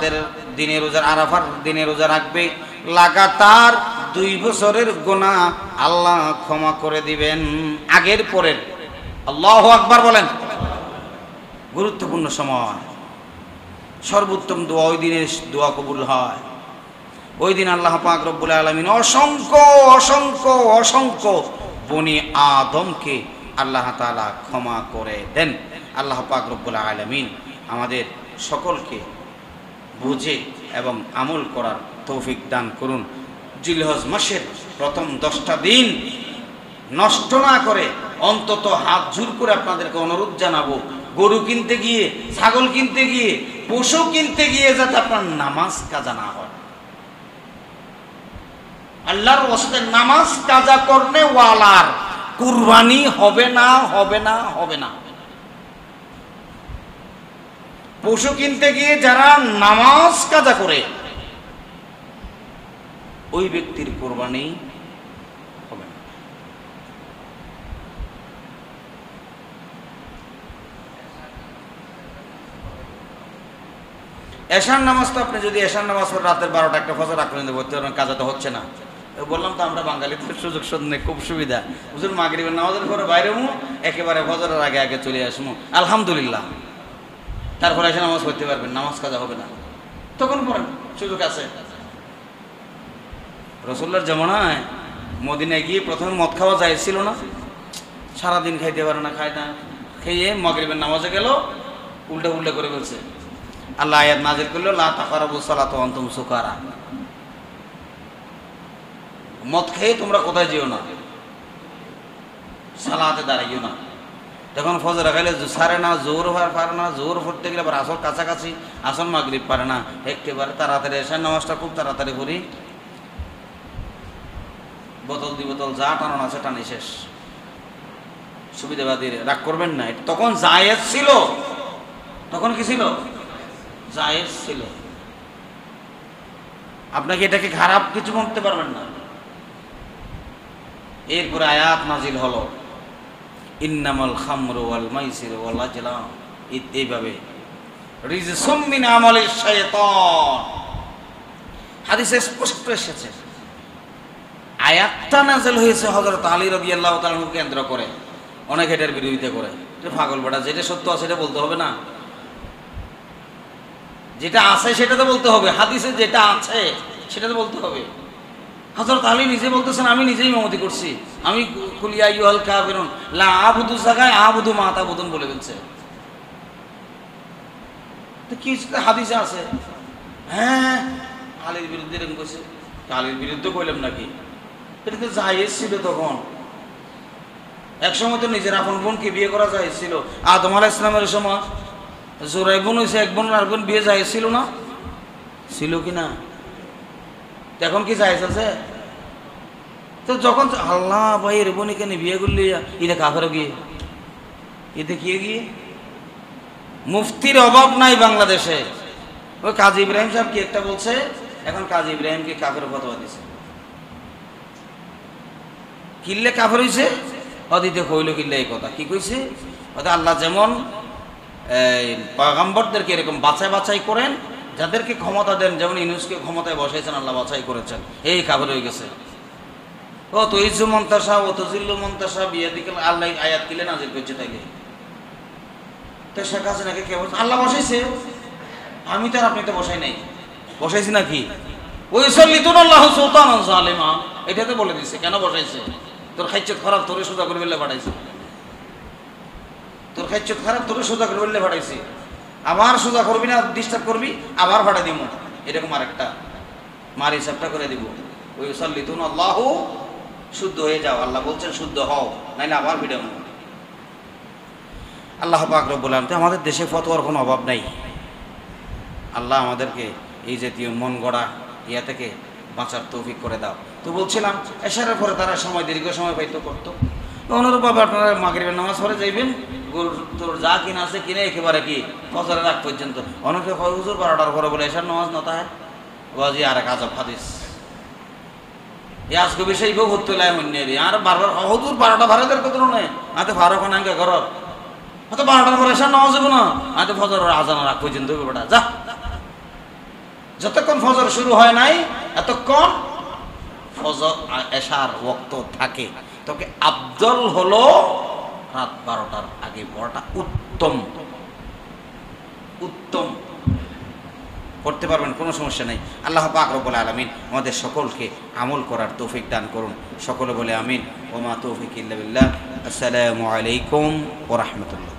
দিনে রোজা রাখবে, লাগাতার 2 বছরের গুনাহ আল্লাহ ক্ষমা করে দিবেন, আগের পরের। আল্লাহু আকবার বলেন। গুরুত্বপূর্ণ সময়, সর্বোত্তম দোয়া ওই দিনের দোয়া কবুল হয়। ওই দিন আল্লাহ পাক রব্বুল আলামিন অসংখ্য বনি আদমকে আল্লাহ তাআলা ক্ষমা করে দেন। আল্লাহ পাক রব্বুল আলামিন আমাদের সকলকে বুঝে এবং আমল করার তৌফিক দান করুন। জিলহজ মাসের প্রথম 10টা দিন নষ্ট না করে অন্তত হাত জোর করে আপনাদেরকে অনুরোধ জানাবো, গরু কিনতে গিয়ে, ছাগল কিনতে গিয়ে, পশু কিনতে গিয়ে যাতে আপনার নামাজ কাজা না হয়। আল্লাহর ওয়াস্তে নামাজ কাজা করনে ওয়ালার কুরবানি হবে না। পশু কিনতে গিয়ে যারা নামাজ কাজা করে ওই ব্যক্তির কুরবানি হবে না। এশার নামাজ তো আপনি যদি এশার নামাজ পড়ে রাতের 12টা 1টা ফজর রাখলেন, ভর্তি হবেন, কাজা তো হচ্ছে না। বললাম তো আমরা বাঙালিদের সুযোগ নেই, খুব সুবিধা। হুজুর মাগরিবের নামাজের পরে বাইরে একেবারে ফজরের আগে চলে আসবো, আলহামদুলিল্লাহ। তারপরে এসে নামাজ পড়তে পারবেন, নামাজ কাজা হবে না, তখন পড়েন, সুযোগ আছে। রাসূলুল্লাহর জামানায় মদিনায় গিয়ে প্রথমে মদ খাওয়া যায় ছিল না, সারাদিন খাইতে পারে না, খায় না, খেয়ে মাগরিবের নামাজে গেল, উল্টা করে বলছে। আল্লাহ আয়াত নাযিল করলো, লা তাকরাবুস সালাতা ওয়া আনতুম সুকারা। মদ খেয়ে তোমরা কোথায় যেও না, সালাতে দাঁড়াইও না। তখন ফজর খাইলে সারে না, জোর পারে না, জোর পড়তে গেলে আবার আসর কাছাকাছি, আসর মাগরিব পারে না, একেবারে তাড়াতাড়ি এশার নামাজটা খুব তাড়াতাড়ি করি, বোতল যা টানানো আছে টানি শেষ। সুবিধাবাদী রাগ করবেন না, তখন জায়েজ ছিল। তখন কি ছিল? জায়েজ ছিল। আপনাকে এটাকে খারাপ কিছু বলতে পারবেন না। এরপরে আয়াত নাজিল হলো ইন্নামাল খামরু ওয়াল মাইসির ওয়াল আজলাম, এইভাবে রিজসুম মিন আমালিশ শাইতান। হাদিসে স্পষ্ট এসেছে। আয়াতটা নাজিল হয়েছে হযরত আলী রাদিয়াল্লাহু তাআলাকে কেন্দ্র করে, অনেক এটার বিরোধিতা করে যে পাগল বেটা, যেটা সত্য আছে সেটা বলতে হবে না, যেটা আছে সেটা তো বলতে হবে, হাদিসে যেটা আছে সেটা তো বলতে হবে। হযরত আলী নিজে বলতেছেন আমি নিজেই ইমামতি করছি, আমি কুল ইয়া আইয়ুহাল কাফিরুন লা আবুদু জাগায় আবুদু মা তাবুদুন বলে ফেলছে। তো কি হাদিসে আছে? হ্যাঁ আলীর বিরুদ্ধে এরকম কইছে, আলীর বিরুদ্ধে কইলাম নাকি, এটা তো জায়েজ ছিল তখন। একসময় তো নিজের আপন বোনকে বিয়ে করা জায়েজ ছিল। আদম আলাইহিস সালামের সময় জোড়াই বোন হয়েছে, এক বোন আর বোন বিয়ে জায়েজ ছিল না? ছিল কি না? এখন কি জায়েজ আছে? তো যখন আল্লাহ ভাই এর বোন এখানে বিয়ে করলি এটা কাফের গিয়ে, এতে কি গিয়ে মুফতির অভাব নাই বাংলাদেশে। ওই কাজী ইব্রাহিম সাহেব কি একটা বলছে, এখন কাজী ইব্রাহিমকে কাফের ফতোয়া দিছে। কিল্লে কাফের হইছে অদিতে কইল কিল্লে এই কথা কি কইছে, আল্লাহ যেমন পয়গম্বরদেরকে এরকম বাছাই বাছাই করেন, যাদেরকে ক্ষমতা দেন, যেমন ইউনূসকে ক্ষমতায় বসাইছেন আল্লাহ বাছাই করেছেন, এই কাফের হয়ে গেছে। ও তো ইজ্জু মন্তাসা ও তো জিল্লু মন্তাসা বিয়ে দিকে আল্লাহ আয়াত দিলে নাজিল করছে তাইলে। তো শেখ হাসিনাকে কে বলছে আল্লাহ বসাইছে? আমি তো আর আপনি তো বসাই নাই, বসাইছি নাকি? ওই সল্লিতুন আল্লাহু সুলতানান জালিমা, এটা তো বলে দিছে। কেন বসাইছে? তোর খাইচ্ছত খারাপ, তোরে সোজা করে বললে পাঠাইছে। তোর খাইচ্ছত খারাপ, তোরে সোজা করে বললে পাঠাইছে। আবার সোজা করবি না, ডিস্টার্ব করবি, আবার পাঠাই দিব, এরকম আরেকটা মার হিসাবটা করে দিব। ওই সল্লিতুন আল্লাহু, শুদ্ধ হয়ে যাও, আল্লাহ বলছেন শুদ্ধ হও, নাইলে আবার ভিড়াবো। আল্লাহ পাক রব্বুল আলামিন, আমাদের দেশে ফতোয়ার কোনো অভাব নাই। আল্লাহ আমাদেরকে এই জাতীয় মন গড়া ইয়া থেকে বাঁচার তৌফিক করে দাও। তো বলছিলাম এশারের পরে তারা সময় দীর্ঘ সময় পাইতো করতো। অনুরূপভাবে আপনারা মাগরিবের নামাজ পড়ে যাইবেন, তোর যা কিনা আছে কিনে একেবারে কি ফজরের আগ পর্যন্ত। অনেকে কয় হুজুর 12টার পরে বলে এশার নামাজ নতা হয় বাজি, আর এক আজব হাদিস আজকে বিষয় কেউ ঘুরতে লাই মন্যেরি আর বারবার হুজুর 12টা ভারতের কত নয় আতে ফারক নাঙ্গে ঘর হয়তো 12টার পরে এশার নামাজ হবে না, আতে ফজরের আজানের আগ পর্যন্ত বেটা যা। যতক্ষণ ফজর শুরু হয় নাই এতক্ষণ ফজর এশার ওয়াক্ত থাকে। তোকে আফদল হলো রাত 12টার আগে পড়াটা উত্তম, উত্তম করতে পারবেন, কোনো সমস্যা নেই। আল্লাহ পাক রব্বুল আলামিন আমাদের সকলকে আমল করার তৌফিক দান করুন। সকলে বলে আমিন। ওমা তৌফিক ইল্লা বিল্লাহ। আসসালামু আলাইকুম ওয়া রাহমাতুল্লাহ।